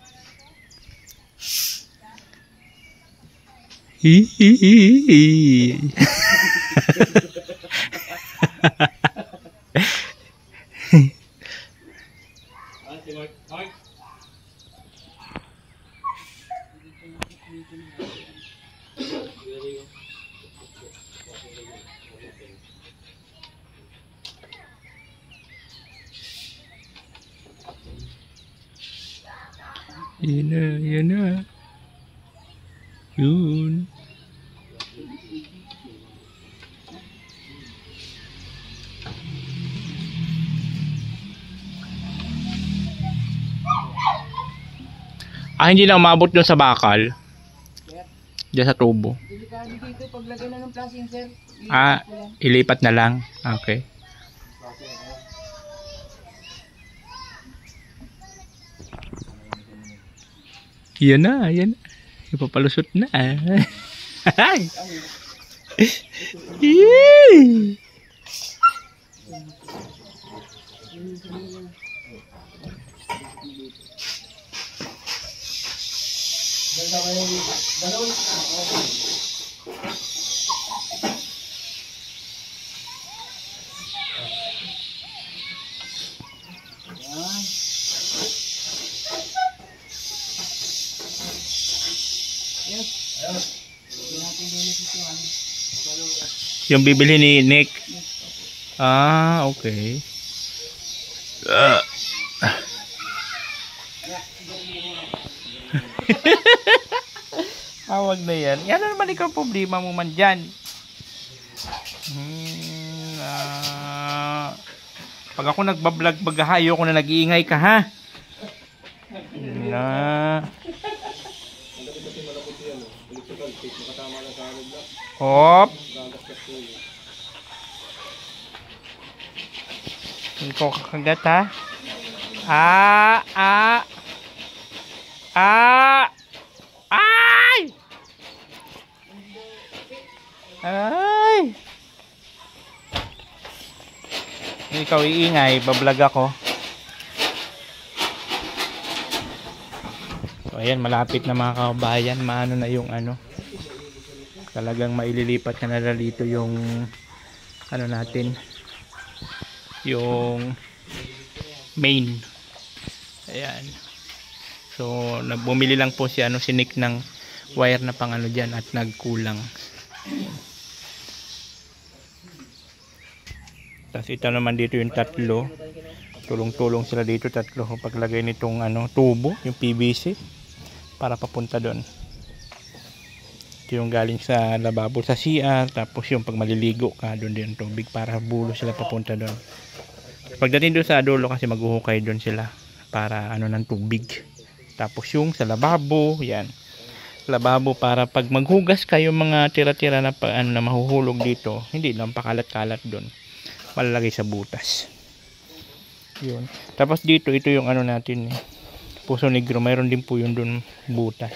Yan na, yan na. Yun. Hindi na umabot dun sa bakal. Diyan sa tubo. Delikado dito, paglagay na ng plastic, sir. Ilipat na lang. Okay. Yan na, yan. Ipapalusot na. Yay! Yung bibili ni Nick. Okay. Wag na yan. Yan na naman ikaw problema mo man dyan. Pag ako nagbablog bagahayo ko na nag-iingay ka ha. Hop. Ikaw kakagat ha. Ay! Ay! Ikaw iingay, bablog ako. So ayan, malapit na mga kabayan, maano na yung ano. Talagang maililipat na na dito yung ano natin. Yung main. Ayan. So bumili lang po si Nick ng wire na pang ano dyan at nagkulang. Tapos ito naman dito yung tatlo. Tulong-tulong sila dito tatlo paglagay nitong ano, tubo, yung PVC para papunta doon. Ito yung galing sa lababo sa CR, tapos yung pag maliligo ka doon din tubig para bulo sila papunta doon. Pagdating doon sa dulo kasi maghuhukay doon sila para ano ng tubig. Tapos yung sa lababo, yan. Lababo para pag maghugas kayo mga tira-tira na ano na mahuhulog dito, hindi lang pakalat-kalat doon. Malalagay sa butas. Yun. Tapos dito ito yung ano natin Puso Negro, mayroon din po yun doon butas.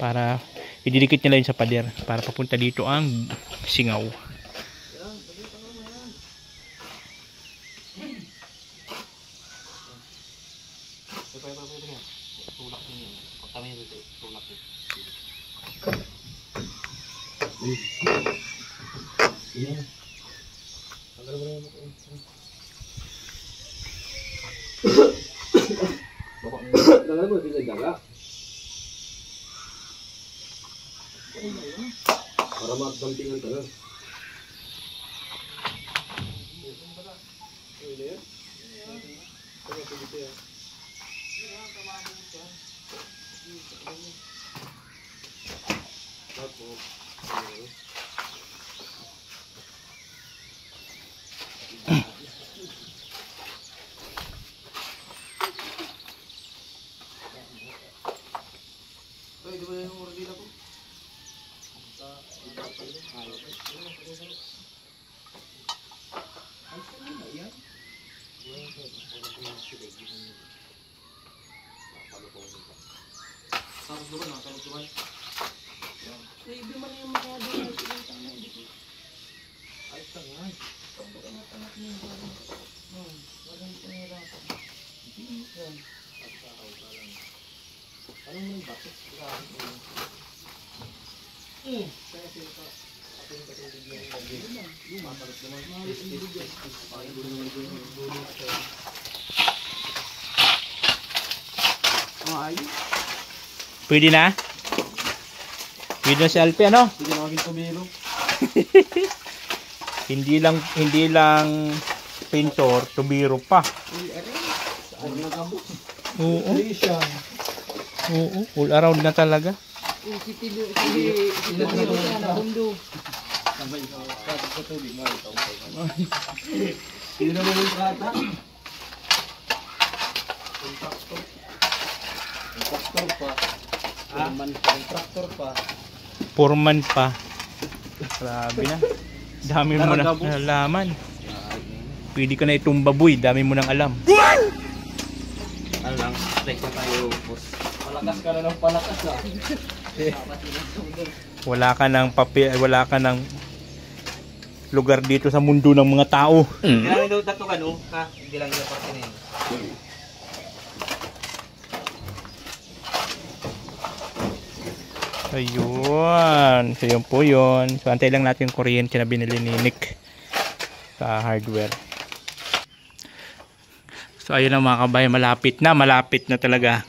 Para ididikit nila yun sa pader para papunta dito ang singaw. Tagal mo, pinagdaga. Para magdampingan ka lang. Pwede na? Pwede na si Alpe, ano? Hindi na maging tumiro. Hindi lang pintor, tubiro pa. Oo. Oo, all around na talaga. Hindi na mo yung kata. Kontraktor pa. Kontraktor pa. Foreman pa. Grabe na. Dami mo na nalaman. Pwede ka na itumba, boy. Dami mo nang alam. Ano lang, strike na tayo, boss. Palakas ka na ng palakas ah. Wala ka ng papel, wala ka ng lugar dito sa mundo ng mga tao. Kailangan daw tatukan, oh. Ha? Hindi lang yung parte na yun. Ayun. So yun po yun. So antay lang natin yung kuryente na binili ni Nick sa hardware. So ayun na mga kabayan, malapit na talaga.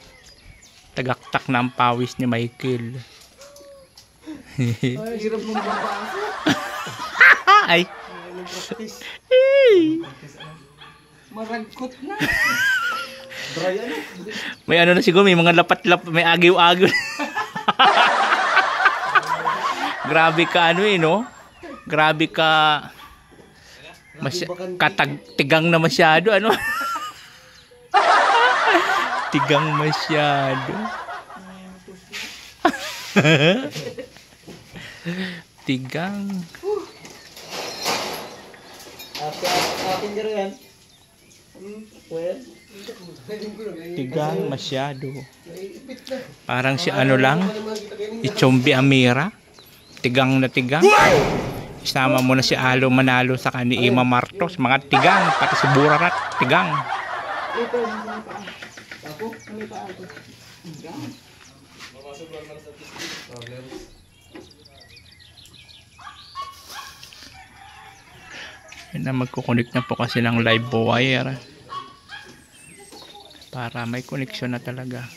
Tagaktak na ang pawis ni Michael. Hirap mong babasa. Ay. Maragkot na. May ano na siguro, may mga lapat-lap, may agiw-agiw. Grabe ka ano no? Grabe ka tigang na masyado ano? Tigang masyado. Tigang. Tigang masyado. Parang si ano lang, Ichombi Amira. Tigang na tigang. Isama mo na si Alo Manalo sa kani Ima Martos. Mga tigang, pati si Burarat, tigang. Yan na, magkukunik na po kasi ng live wire para may connection na talaga.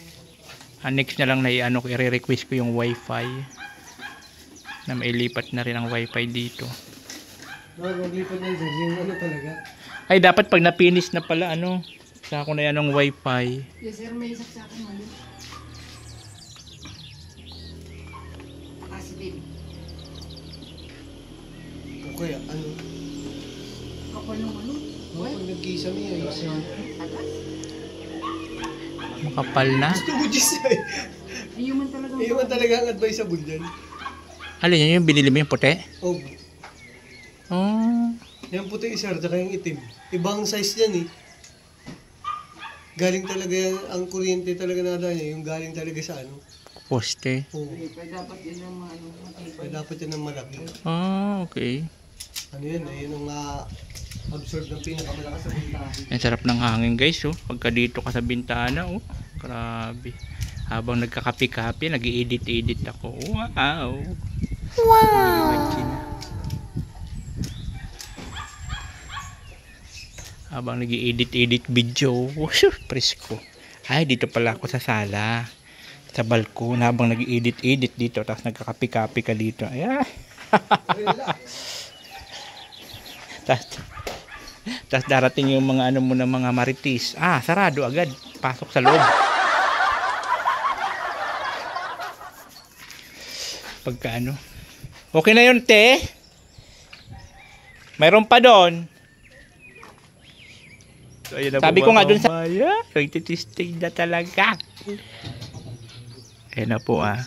Next na lang na i-ano ko, i-request ko yung wifi. Na mailipat na rin ang wifi dito. Maglipat na dyan, yung ano talaga. Ay, dapat pag na-finish na pala, ano, sa ako na yan ng wifi. Yes sir, may saksakan mo yun. Kasi din. Okay, ano? Kapal nung ano? Pag nagkisame, ayos yan. Atas? Makapal na. Gusto mo Diyos ay. Ayuman talaga. Iwan talaga ang advisable dyan. Alin yun yung binili mo yung puti? Oh, Oh. yung puti sir, tsaka yung itim. Ibang size yan eh. Galing talaga yan, ang kuryente talaga nada niya, yung galing talaga sa ano. Poste. Oh, Kaya dapat yun ang mga ano. kaya dapat yan ang malaki. Ah, okay. Ano yan, yun ang absorb ng pinakamalakas sa voltahe. Ang sarap ng hangin guys, oh. Pagka dito ka sa bintana, oh. Grabe. Habang nagkakapi-kapi, nag-i-edit ako. Wow! Wow! Imagine. Habang nag-i-edit video, presko. Ay, dito pala ako sa sala. Sa balkon, habang nag-i-edit dito, tapos nagkakapi-kapi ka dito. Ayan. Tapos darating yung mga ano mo na mga marites. Ah, sarado agad. Pasok sa loob. Pagka ano. Okay na yun, te. Mayroon pa doon. So, sabi ko nga doon sa nagtitisting na talaga. Ayan na po ah.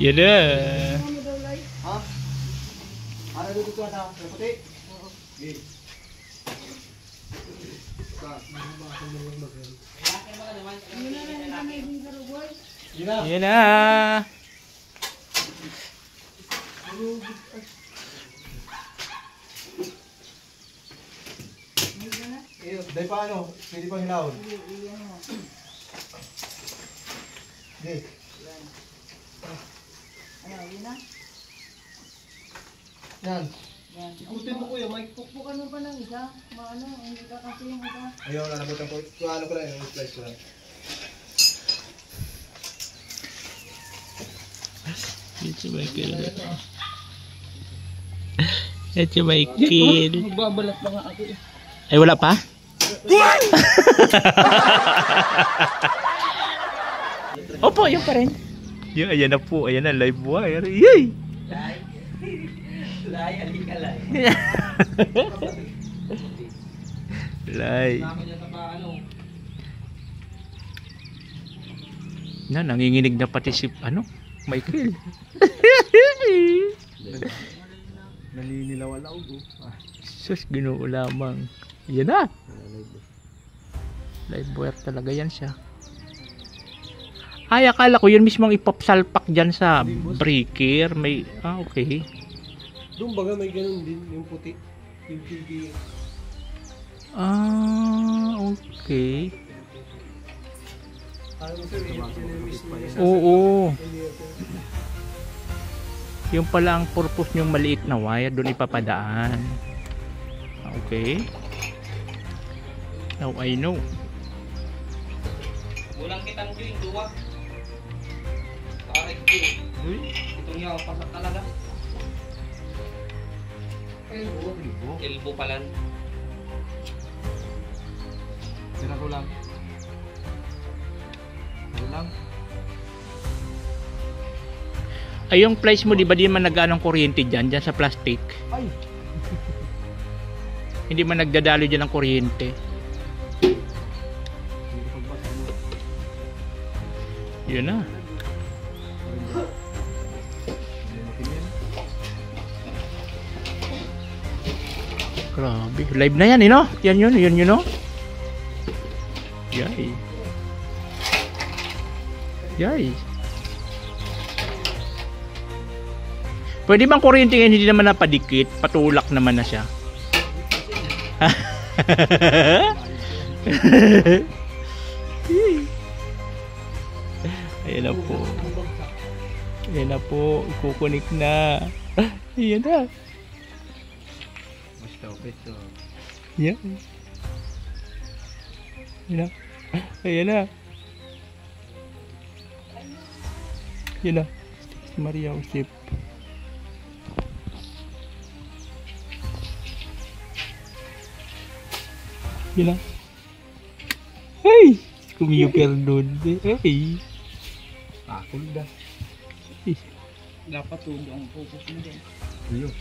Yan na. Ha? Ano dito sa puti? Yan na. Dahil pa ano, pwede pang hinahon. Hindi. Ayaw, yun na. Yan. Ikutin mo kuya, Mike. Pukpukan mo pa ng isa. Maano, hindi ka kasi yung isa. Ayaw, nanabutan ko. Ano ko lang, yung slice ko lang. Ito Michael. Ito Michael. Magbabalat pa nga ako. Ay, wala pa? Opo, yun pa rin. Yung, ayan na po. Ayan na, live wire. Yay! Live. Na, nanginginig na pati si, ano, Michael. Naninilawalaw ko. Sus, ginoo lamang. Yan na. Live wire talaga yan siya. Ay, akala ko yun mismo ang ipapsalpak dyan sa breaker. May, okay. Doon baga may ganun din, yung puti. Yung TV. Okay. Ano sir, Oo. Yung pala ang purpose yung maliit na wire, doon ipapadaan. Okay. Now I know. Walang kitang yung duwa. Parang itong yaw, pasak talaga. Elbow pala. Sira ko lang. Ay, yung plies mo, di ba di man nag-ano ng kuryente dyan sa plastic? Ay! Hindi man nagdadalo dyan ng kuryente. Yun na. Grabe. Live na yan, no? Yan yun, no? Yay. Yay. Pwede bang kuryente yan hindi naman napadikit? Patulak naman na siya. Ayan na po. Ayan na po. Ikukunik na. Ayan na. Yan. Ayan na. Ayan na. Ayan na. Si Maria Josep. Ayan na. Hey! Kumiyo perdon. Hey! Akul dah. Dapat tudo ang focus mo dyan. Iyo.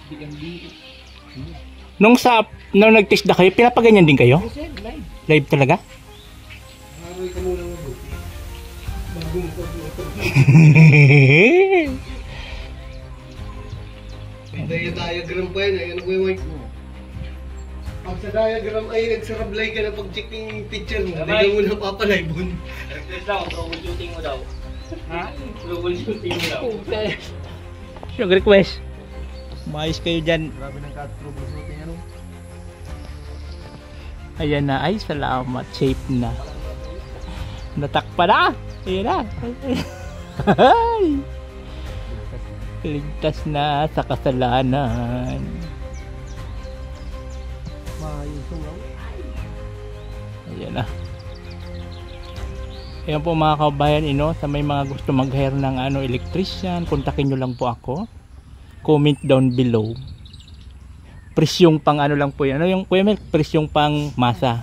Bigang-bigang. Nung nag-test na kayo, pinapaganyan din kayo? Sir, live. Live talaga? Haroy ka muna mo. Bago mo May diagram pa yun. Ano ko yung mic mo? Pag sa diagram ay nagsarablay ka na pag-check yung picture mo, hindi ka muna papalive mo. Request lang, troubleshooting mo daw. Ha? Troubleshooting mo daw. Yung request. Maayos kayo dyan. Grabe ng troubleshooting ano. Ayan na. Ay, salamat. Safe na. Natakpa na. Ayan na. Ay. Ligtas na sa kasalanan. Maayos mo. Ayan na. Ayan po mga kabayan, sa may mga gusto mag-hire ng electrician, kontakin nyo lang po ako. Comment down below. Presyong pang lang po yan. Ano yung Kuya Mel? Presyong pang masa.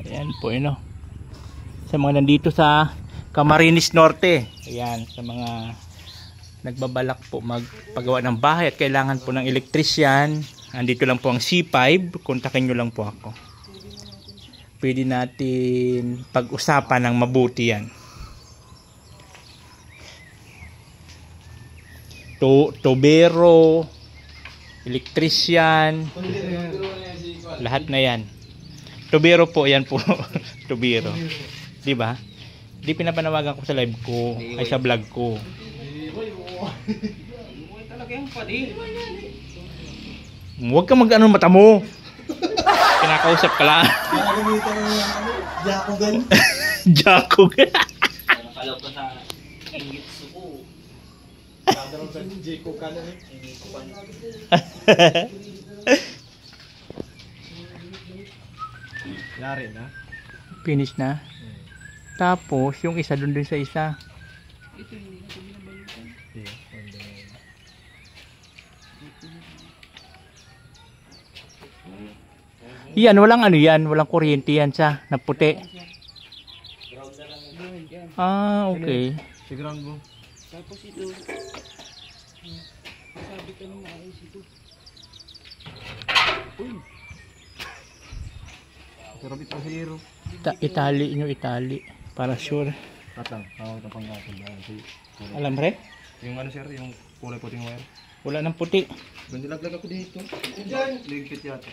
Ayan po sa mga nandito sa Camarines Norte. Ayan, sa mga nagbabalak po magpagawa ng bahay at kailangan po ng electrician, andito lang po ang C5, kontakin nyo lang po ako. Pwede natin pag-usapan ng mabuti yan. Tubero, electrician, lahat na yan. Tubero po, yan po. Tubero. Diba? Di pinapanawagan ko sa live ko, ay sa vlog ko. Talaga yung padil. Huwag kang mag-ano mata mo. Kinakausap ka lang. Nakagamitan ng Jakugan. Jakugan. Nakalaw ka sa inggit suko. Kadaroon sa Jeko ka na Yari na. Finish na. Tapos, yung isa dun sa isa. Ito hindi na ito binabalutan. Yan, walang yan. Walang kuryente yan sa naputi. Ah, okay. Sigurang mo. Tapos ito. Sabi ka nung maayos ito. Pero ito sa hero. Itali nyo, itali. Para sure. Tatang, tawag na panggatong ba? Alam re? Yung sir, yung kulay puting wire. Wala ng puti. Nilaglag ako dito. Diyan! Ligpit yata.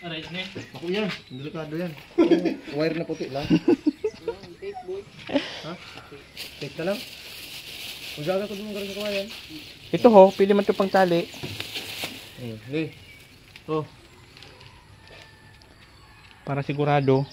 Aray, ne? Ako yan, delikado yan. Wire na puti lang. Tape boy. Ha? Take na lang. Magaga ko doon sa kawayan. Ito ho, pili man ito pang tali. Hey. Oh. Para sigurado.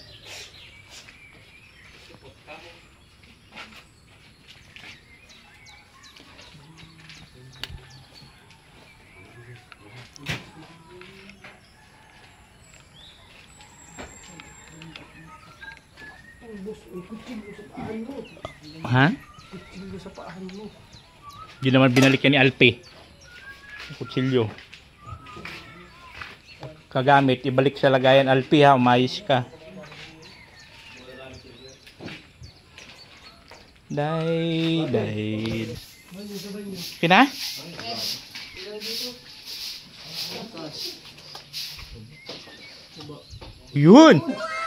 Ha? Kutsilyo sa paahan mo. Hindi naman binalik yan ni Alpe. Kutsilyo. Kagamit, ibalik sa lagayan Alpe ha, umayos ka. Dahil. Kina? Yun!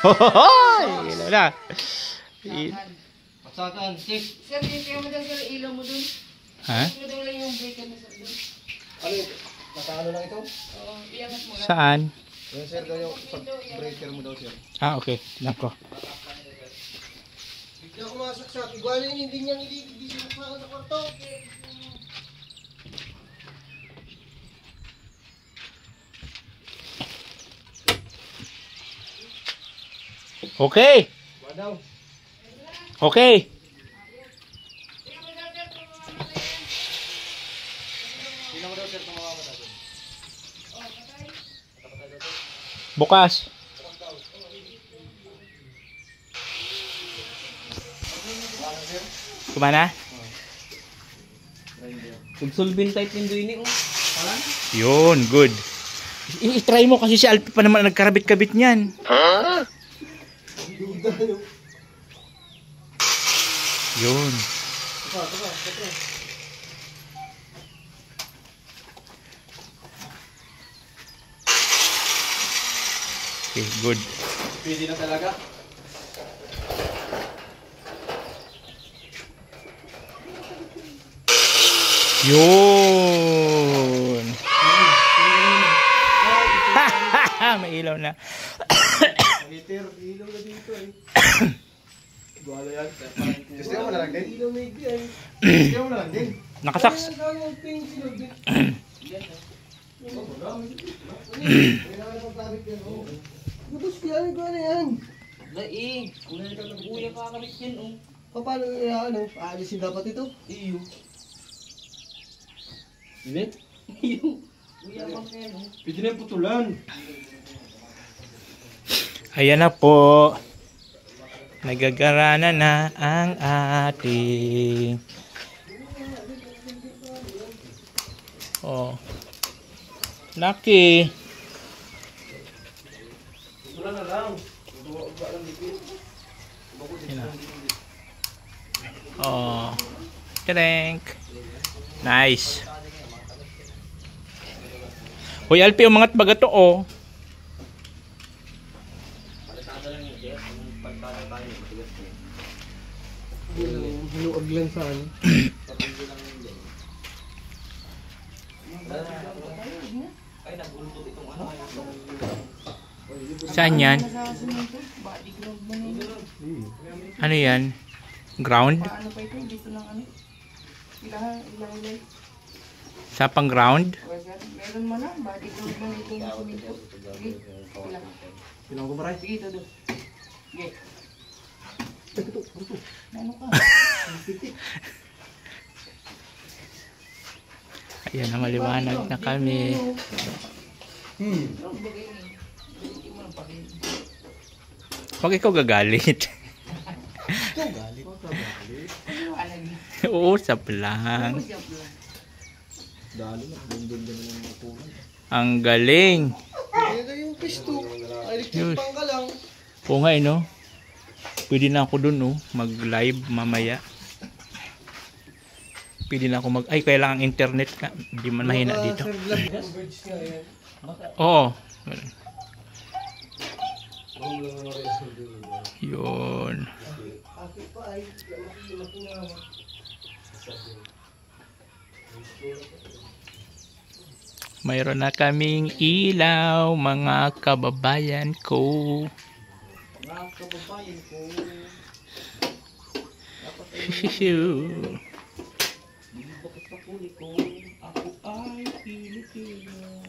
Hohoy! Ilaw na. Patsakan, stick. Sir, dito mo dyan sa ilaw mo dun. Ha? Ito daw lang yung breaker na sir. Ano? Nasa lang ito? Oo, iangat mo lang. Saan? Yan sir, daw yung breaker mo daw sir. Ah, okay. Nako. Bigla kumasaksak. Igualin hindi niya hindi sa kwarto. Okay. Wadaw. Okay. Bukas. Kumana? Subsulbin type nindo ini oh. Wala na. Yun, good. I-try mo kasi si Alpi pa naman nagkarabit-kabit niyan. Yun. Okay, good. Pwede na talaga. Yun. May ilaw na. Heater, ilaw na dito eh. Buhala yan. Gusto mo na lang din? Ilaw na yan. Gusto mo na lang din? Nakasaks. Gabos yan, ikaw na yan. Lai, kuya kakabit yan oh. Paano ano, aalisin dapat ito? Iyo. Inet? Iyo. Kuya bang yan oh. Pwede na yung putulan. Ayan na po. Nagagarana na ang ating. Oh. Lucky. Putulan na lang. Yun na. Oh. Tadink. Nice. Hoy, Alpi, umangat baga to, oh. Hinuag lang sa ano. Ay, nagulto itong ano. Saan yan? Body glove mo nito. Ano yan? Ground? Paano pa ito? Dito lang ano? Ilahan. Sa pang ground? Meron mo na. Body glove mo nito. Sige. Ilahan. Pinang ko maray. Sige, todo. Sige. Ano ka? Ayan na, maliwanag na kami. Huwag ikaw gagalit. Uusap lang. Ang galing. Ito yung pisto. Electric pang ka lang. Oo nga, no? Pwede na ako dun, no? Mag-live mamaya. Pwede na ako mag... Ay, kailangan internet ka. Hindi man mahina dito. Oo. Yun. Mayroon na kaming ilaw, mga kababayan ko. Mga kababayan ko. Bakit sa puli ko? Ako ay Pilipino.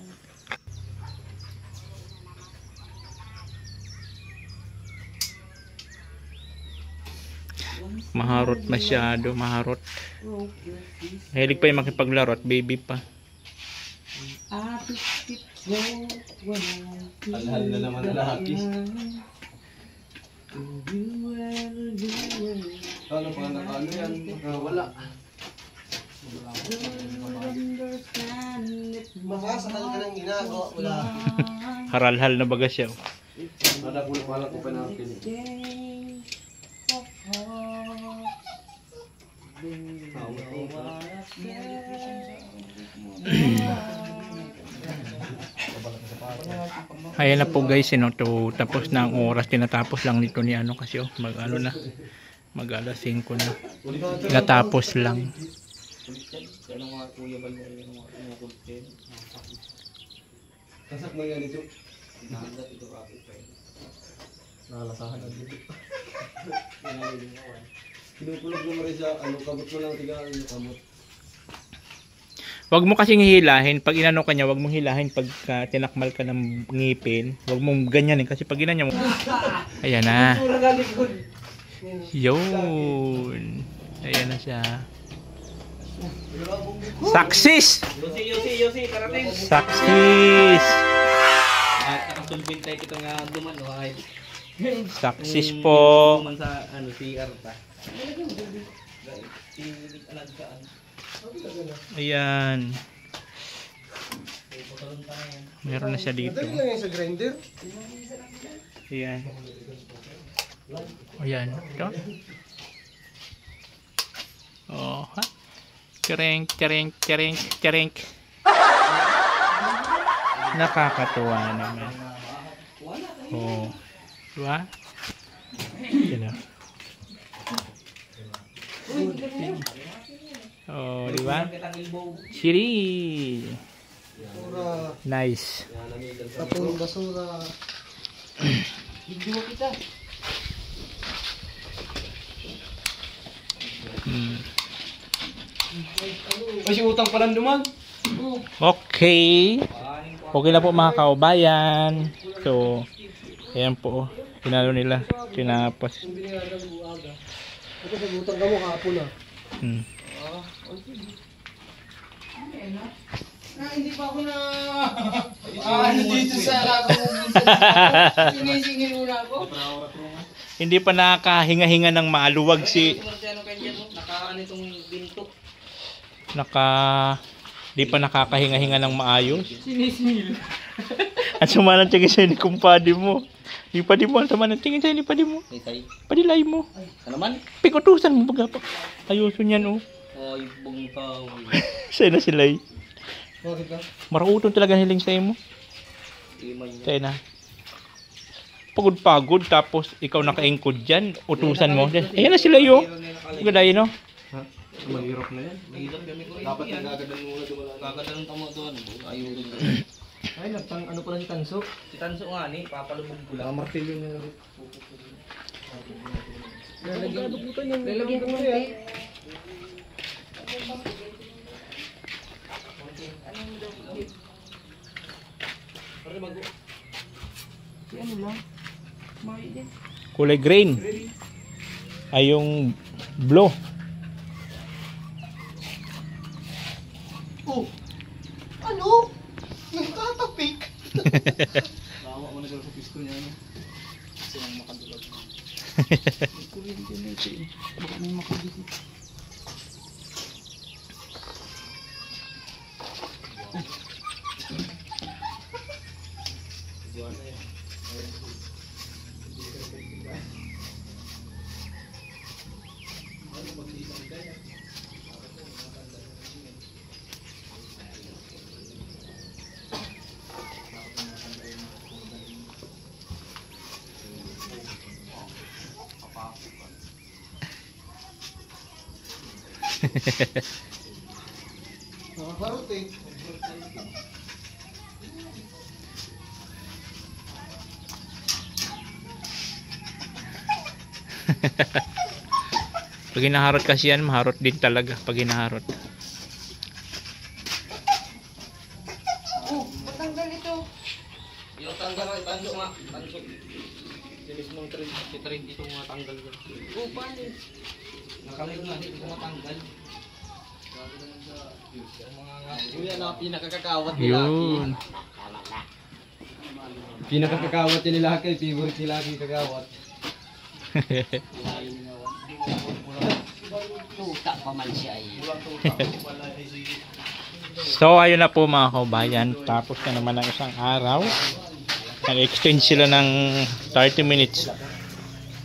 Maharot masyado, maharot. Mahilig pa yung makipaglaro at baby pa. Alhal na naman lalaki. Ano pa ano yan? Wala. Makasakal ka ng ginagawa. Wala. Haralhal na baga siya. Wala ko pa natin. Ayan na po guys, tapos na ang oras, tinatapos lang nito ni ano kasi mag ano na, mag alas 5 na, tinatapos lang. Ano nga kuya ba yung mga kulten? Kasak mo yan ito. Nahandat ito kapit pa yun. Nakalasahan na dito. Pinupulog mo rin sa ano, kamot mo lang tiga ano kamot. Wag mo kasing hihilahin, pag inano ka niya, wag mong hilahin pag tinakmal ka ng ngipin. Wag mong ganyanin kasi pag ginanya mo. Ayan na. Yun. Ayan na siya. Success! Yosi, karating! Success! At sumbintay kita nga duman o kahit Success po. duman sa ano CR ta. Ayan. Meron na siya dito. Madali lang yan sa grinder. Ayan. Ayan. Ito. Oh, ha? Chereng, chereng, chereng, chereng. Nakakatuwa naman. Oh. Diba? Yan. Oh, diba? Siri. Basura. Nice. Tapon basura. Video kita. Ay, si utang pa lang duman. Okay. Okay na po mga kaubayan. So, ayan po. Pinalo nila. Tinapos. Binilagang buwaga. Ito sa gutang ka mo kahapon ah. Hindi pa ako na... dito sa labo mo. Singay-singay muna ako. Hindi pa nakakahinga-hinga ng maluwag si... Nakakanitong binto. Di pa nakakahinga-hinga ng maayos. Sinisingil. At sumanang tingin sa'yo ni kumpade mo. Di pa di mo. Ang sumanang tingin sa'yo ni padi mo. Tay. Padilay mo. Ano naman? Pikutusan mo baga pa. Ayuso niyan oh. Ay, bungkaw. Sa'yo na sila eh. Bakit ka? Marautong talaga hiling sa'yo mo. Imay niya. Sa'yo na. Pagod-pagod tapos ikaw naka-engkod dyan. Utusan mo. Ayan na sila yo. Gadayin no. Mahirap na yan. Mahirap kami ko. Dapat nagagadan mo na doon. Gagadan tamo doon. Ayun. Ay, ano pala si Tanso? Si Tanso nga ni, papalubog ko lang. Martilyo niya. Lalagyan ko ng tape. Si ano lang? May din. Kulay green. Ay yung blue. Oh! Ano? Nagtatapik! Bawa mo na sa pisko niya. Kasi ang makadulag. Kuryente na ito eh. Baka may makabisi. Nakakarot eh. Pag hinaharot kasi yan, maharot din talaga pag hinaharot. Oh, matanggal ito. Yung tanggal ay Tanso nga. Tanso. Si mismong si Trin dito mga tanggal yan. Oh, paano? Nakalig nga, hindi ko matanggal. Yun yan ang pinakakakawat ni Lucky. Yun. Pinakakakawat ni Lucky, favorite ni Lucky kakawat. Tuta pa man siya eh. So ayun na po mga kaubayan. Tapos na naman ang isang araw. Nag-extend sila ng 30 minutes.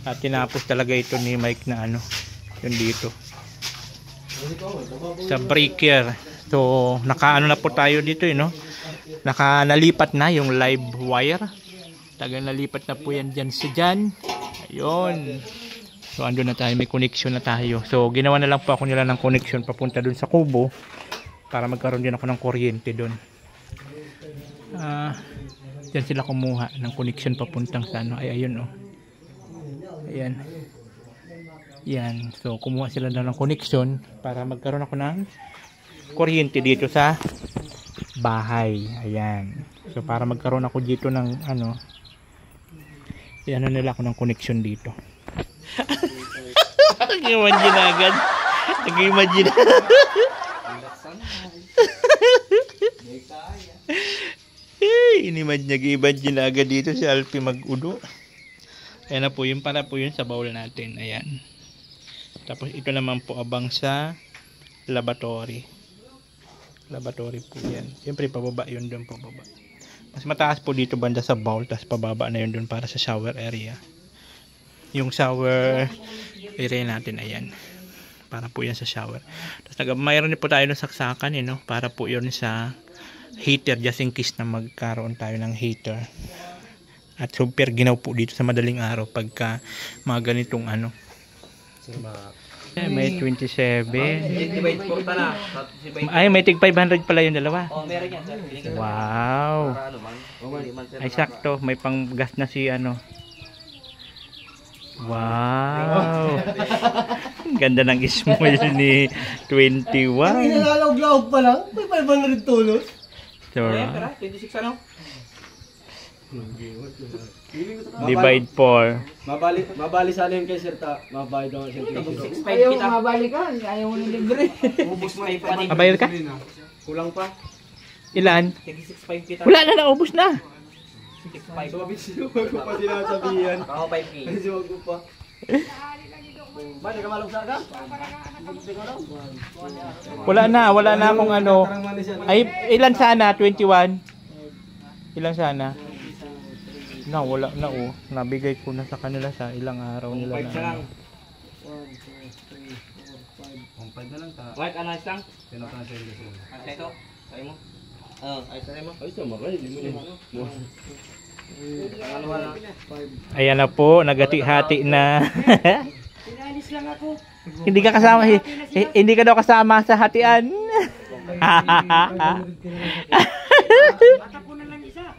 At tinapos talaga ito ni Mike na ano. Yun dito. Sa breaker. So nakaano na po tayo dito no. Nalipat na yung live wire. Tagal nalipat na po yan dyan sa dyan. Ayun. So ando na tayo, may connection na tayo. So ginawa na lang po ako nila ng connection papunta dun sa kubo para magkaroon din ako ng kuryente dun. Diyan sila kumuha ng connection papuntang sa ano. Ay ayun oh. Ayan. Yan. So kumuha sila na ng connection para magkaroon ako ng kuryente dito sa bahay. Ayan. So para magkaroon ako dito ng ano. Yan nila ako ng connection dito. Nag-imagine agad. Nag-imagine. Inimad agad dito si Alfie mag-udo. Ayan na po yun, para po yun sa bowl natin. Ayan. Tapos ito naman po abang sa lavatory. Lavatory po yan. Siyempre pababa yun doon, pababa. Mas mataas po dito banda sa bowl, tapos pababa na yun doon para sa shower area. Yung shower area natin, ayan. Para po yan sa shower. Tapos mayroon din po tayo ng saksakan, no? Para po yun sa heater, just in case na magkaroon tayo ng heater. At super ginaw po dito sa madaling araw pagka mga ganitong ano. May 27. Divide 4 na. Ay, may tig 500 pala yung dalawa. Oh, meron yan, sir. Binigyan ko. Wow. Para ano man. Hindi man, sir. Ay, sakto. May panggas na si ano. Wow. Ganda ng smile ni 21. Ang inalalaog-laog pa lang, may 500 tulos. So, Ayan, pera. 26 ano? divide 4. Mabali sana yun kay Sir Ta. Mabali daw siya. 6.5 Ayaw kita. mabalikan. Ayaw mo ng libre. Ubus mo yung panig. Mabayad ka? Kulang pa. Ilan? 6.5 kita. Wala na, naubos na. 6.5. Huwag ko pa sinasabihan. Ako 5K. Huwag ko pa. Ba, di ka malugsa ka? Wala na akong ano. Ay, ilan sana? 21. Ilan sana? Na, wala na oh. Nabigay ko na sa kanila sa ilang araw nila 5 na. na lang. Ano. 5 na lang ta. White, ano lang? Tinatang siya yung gusto. Ano ito? Sabi mo? Oo, ayos na mo. Ay, sama kayo. Hindi mo Ano na? Ayan na po, nagati-hati na. Pinalis lang ako. Hindi ka kasama, hindi ka daw kasama sa hatian. Bata ko na lang isa.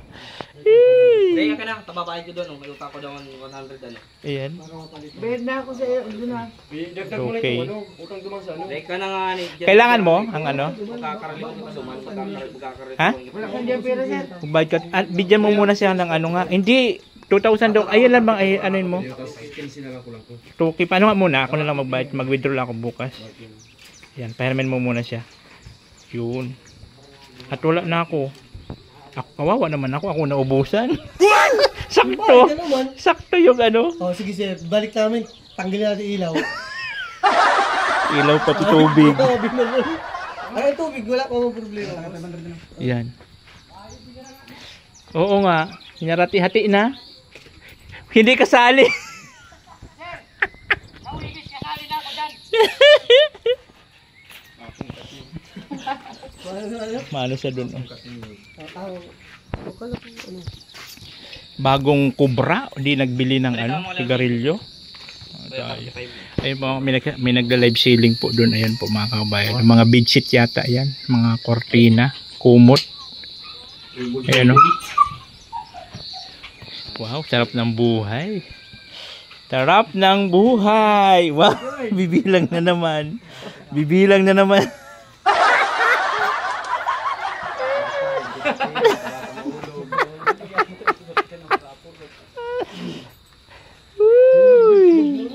Kaya ka na, tababahin ko doon. May utang ko doon 100 ano. Ayan. Bayad na ako sa iyo. Doon na. Dagdag mo na Okay. yung utang dumang sa ano. Kaya ka na nga ni. Kailangan mo ang ano? Magkakaralimutan ka suman. Magkakaralimutan. Ha? Wala kang dyan pera, sir. Bayad ka. Bigyan mo muna siya ng ano nga. Hindi, 2,000 daw. Ayun lang bang, ay, ano yun mo? Tapos 15 na lang kulang ko. 2K. Paano nga muna? Ako na lang magbayad. Mag-withdraw lang ako bukas. Yan, pahiramin mo muna siya. Yun. At wala na ako. Ako, kawawa naman ako naubusan. Sakto. Bakit ka naman? Sakto yung ano. Oh, sige sir, balik namin. Tanggalin natin ilaw. Ilaw pati tubig. Tubig naman. Ay, tubig, wala pa mga problema. Yan. Oo nga. Hinarati-hati na. Hindi kasali. Maano siya dun. Bagong kubra, hindi nagbili ng ano, sigarilyo. Ayun po, may nagda-live selling po doon. Ayan po mga kabayan. Mga bedsheet yata yan. Mga kortina, kumot. Ayan o. Wow, sarap ng buhay. Sarap ng buhay. Wow, bibilang na naman. Bibilang na naman.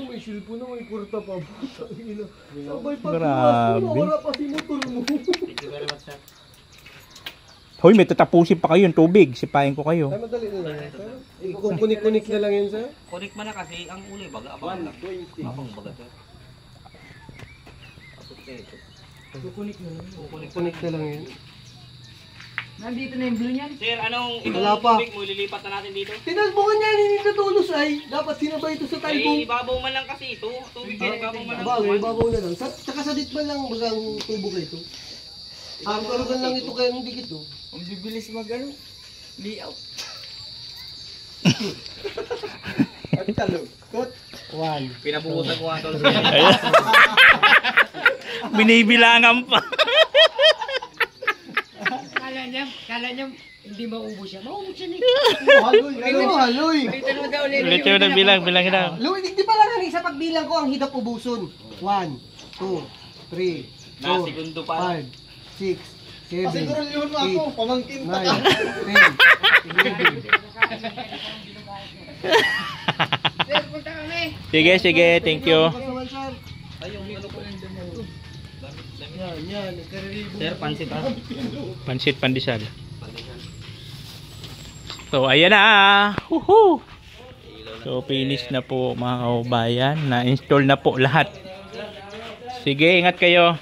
May silpo na, may kurta pa. Sabay pa. Grabe. Wala pa si motor mo. Thank you very much, sir. Hoy, may tatapusin pa kayo yung tubig. Sipahin ko kayo. Ay, madali na lang. Kunik-kunik na lang yun sir. Connect man na kasi ang ulo baga abang lang. Abang baga sir. Kunik na lang yun. Nandito na yung blue niyan. Sir, anong Wala ibang pa. tubig mo ililipat na natin dito? Tinalbungan niya, hindi natulos ay. Dapat sinabay ito sa Ay, talbong. ibabaw man lang kasi ito. Tubig din, ibabaw man lang. Bagay, babaw na lang. Tsaka sa ditman lang bagang tubo ka ito. Ang kalugan lang ito kaya hindi dikit. Ang bibilis mag ano. Layout. Ang talukot. 1. Pinabuhusan ko nga ito. Binibilangan pa. Kala niya, hindi maubos siya. Maubos siya ni. Haloy, haloy. Ulitin mo daw ulit. Ulit yung nagbilang, bilang daw. Haloy, di ba lang sa pagbilang ko ang hidap ubuson? 1, 2, 3, Na segundo pa. 5, 6, 7, Siguro yun mo ako, pamangkin 9, 10, 11. Sir, punta kami. Sige, sige. Thank you. Ay, yung ano po. Yan, nagkariribo. Sir, pansit ha. Pansit pandesal. So ayan na. Woohoo! So finish na po mga kaubayan. Na-install na po lahat. Sige, ingat kayo.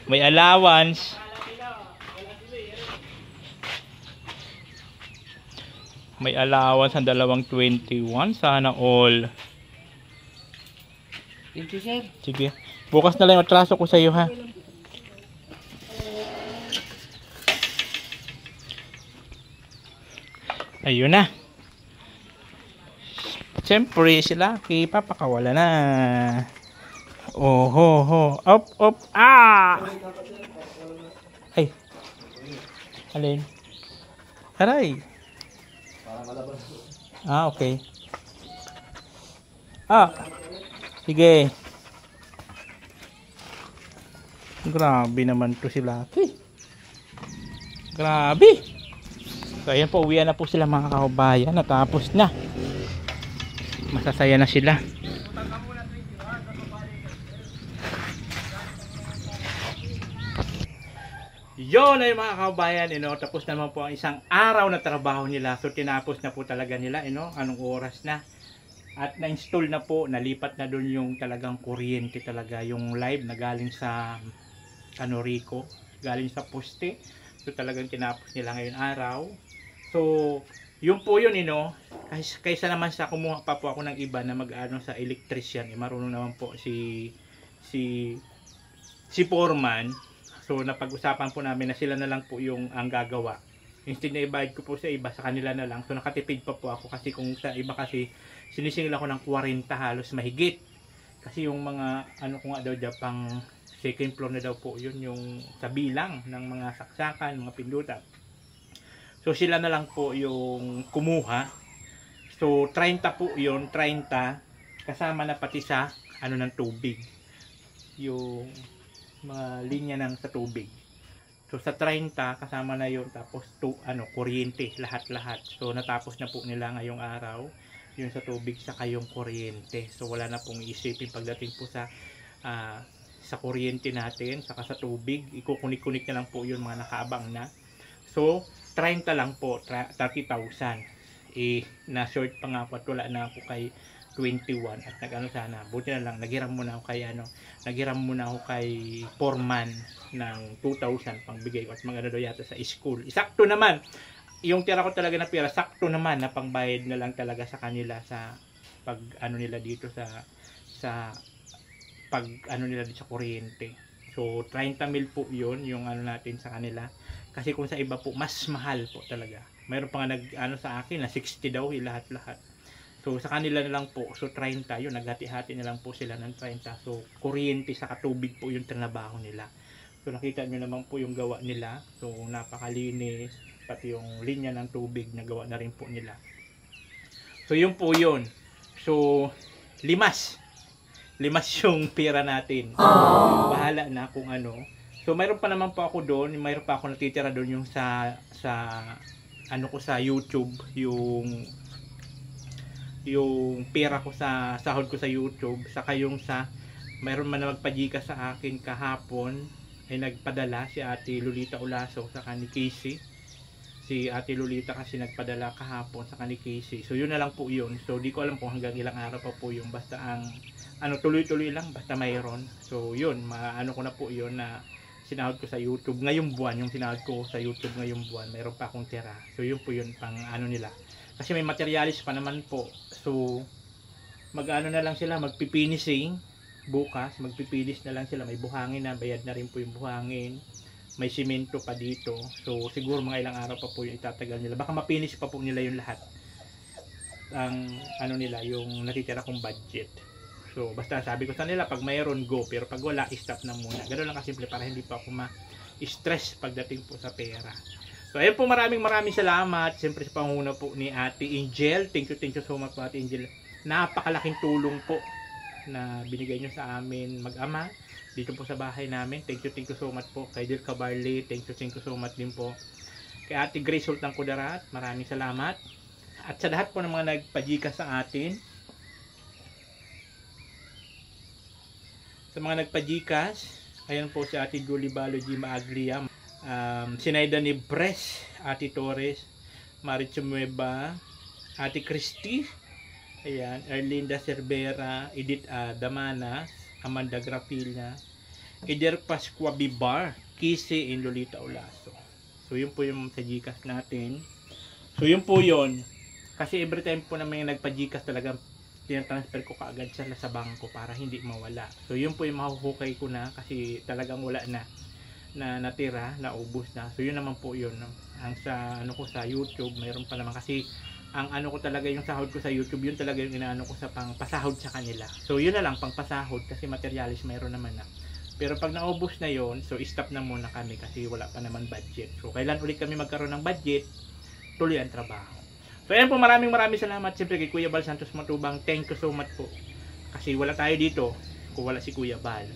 May allowance. May allowance ang dalawang 21. Sana all. Thank you, sir. Sige. Bukas na lang yung atraso ko sa iyo ha. Ayun na. Siyempre si Lucky papakawala na. Oh ho ho. Up up. Ah! Ay. Alin? Aray. Ah, okay. Ah. Sige. Grabe naman to si Lucky. Grabe. So ayan po, uwian na po sila mga kaubayan. Natapos na. Masasaya na sila. Yun ay mga kaubayan, tapos naman po ang isang araw na trabaho nila. So tinapos na po talaga nila, anong oras na. At na-install na po, nalipat na doon yung talagang kuryente talaga, yung live na galing sa Rico, galing sa poste. So talagang tinapos nila ngayon araw. So yun po yun, kaysa naman sa kumuha pa po ako ng iba na mag-ano sa electrician, marunong naman po si foreman. So napag-usapan po namin na sila na lang po yung ang gagawa. Instead na ibayad ko po sa iba, sa kanila na lang. So nakatipid pa po ako kasi kung sa iba kasi sinisingil ako ng 40 halos mahigit. Kasi yung mga ko nga daw dyan, pang second floor na daw po yun, yung sa bilang ng mga saksakan, mga pindutan. So sila na lang po yung kumuha. So 30 po yun, 30 kasama na pati sa ng tubig. Yung mga linya ng sa tubig. So sa 30 kasama na yun, tapos kuryente, lahat-lahat. So natapos na po nila ngayong araw yung sa tubig saka yung kuryente. So wala na pong iisipin pagdating po sa kuryente natin saka sa tubig. Ikukunik-kunik na lang po yun, mga nakaabang na. So 30 lang po, 30,000. Na short pa nga po at wala na ako kay 21 at sana. Buti na lang naghiram muna ako kay foreman ng 2,000 pangbigay ko at mga daw yata sa school. Sakto naman. Yung tira ko talaga na pera, sakto naman na pangbayad na lang talaga sa kanila sa pag nila dito sa pag nila dito sa kuryente. So 30 mil po 'yun yung natin sa kanila. Kasi kung sa iba po mas mahal po talaga. Mayroon pa nga sa akin na 60 daw lahat-lahat. So sa kanila na lang po, so 30 yun, naghati-hati na lang po sila ng 30. So kuryente sa tubig po yung trabaho nila. So nakita nyo naman po yung gawa nila. So napakalinis, pati yung linya ng tubig na gawa na rin po nila. So yun po yun. So limas yung pera natin. Bahala na kung ano. So mayroon pa naman po ako doon, mayroon pa ako natitira doon yung sa ko sa YouTube, yung pera ko sa sahod ko sa YouTube, saka yung mayroon man na magpadika sa akin kahapon ay nagpadala si Ate Lolita Ulaso sa ni Casey. Si Ate Lolita kasi nagpadala kahapon sa ni Casey. So yun na lang po yun. So di ko alam kung hanggang ilang araw pa po yung basta ang tuloy-tuloy lang basta mayroon. So yun, ko na po yun na sinahod ko sa YouTube ngayong buwan, yung sinahod ko sa YouTube ngayong buwan, mayroon pa akong tira. So yun po yun pang nila. Kasi may materialis pa naman po. So na lang sila, magpipinising bukas, magpipilis na lang sila, may buhangin na, bayad na rin po yung buhangin. May simento pa dito. So siguro mga ilang araw pa po yung itatagal nila. Baka mapinis pa po nila yung lahat. Ang nila, yung natitira kong budget. So basta sabi ko sa nila, pag mayroon go, pero pag wala, stop na muna. Ganoon lang kasimple para hindi pa ako ma-stress pagdating po sa pera. So ayun po, maraming salamat. Siyempre sa panguna po ni Ate Angel. Thank you so much po Ate Angel. Napakalaking tulong po na binigay nyo sa amin mag-ama dito po sa bahay namin. Thank you so much po kay Dirka Barley. Thank you so much din po kay Ate Grace Sultan Kudarat. Maraming salamat. At sa lahat po ng mga nagpajika sa atin, sa mga nagpajikas, ayan po si Ate Julie Balogi Maaglia. Sinaida ni Bres, Ate Torres, Marichu Mueba, Ate Christy, ayan, Erlinda Cervera, Edith Damanas, Amanda Grapilla, Eder Pascua Bibar, Kisi, and Lolita Olaso. So yun po yung sa Gcash natin. So yun po yun. Kasi every time po naman yung nagpa-Gcash talagang tinatransfer ko kaagad sila sa bangko para hindi mawala. So yun po yung mahuhukay ko na kasi talagang wala na natira, naubos na. So yun naman po yun. Ang sa ano ko sa YouTube, mayroon pa naman kasi ang ano ko talaga yung sahod ko sa YouTube, yun talaga yung inaano ko sa pangpasahod sa kanila. So yun na lang pangpasahod kasi materialis mayroon naman na. Pero pag naubos na yon, so stop na muna kami kasi wala pa naman budget. So kailan ulit kami magkaroon ng budget, tuloy ang trabaho. So ayan po, maraming salamat siyempre kay Kuya Bal Santos Matubang. Thank you so much po. Kasi wala tayo dito kung wala si Kuya Bal.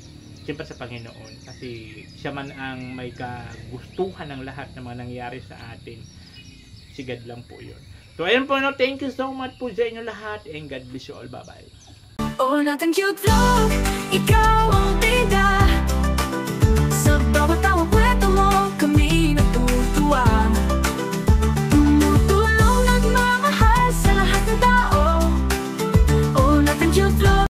Siyempre sa Panginoon. Kasi siya man ang may kagustuhan ng lahat ng mga nangyayari sa atin. Si God lang po yun. So ayan po, no, thank you so much po sa inyo lahat and God bless you all. Bye bye. Oh, nothing cute vlog, ikaw ang bida.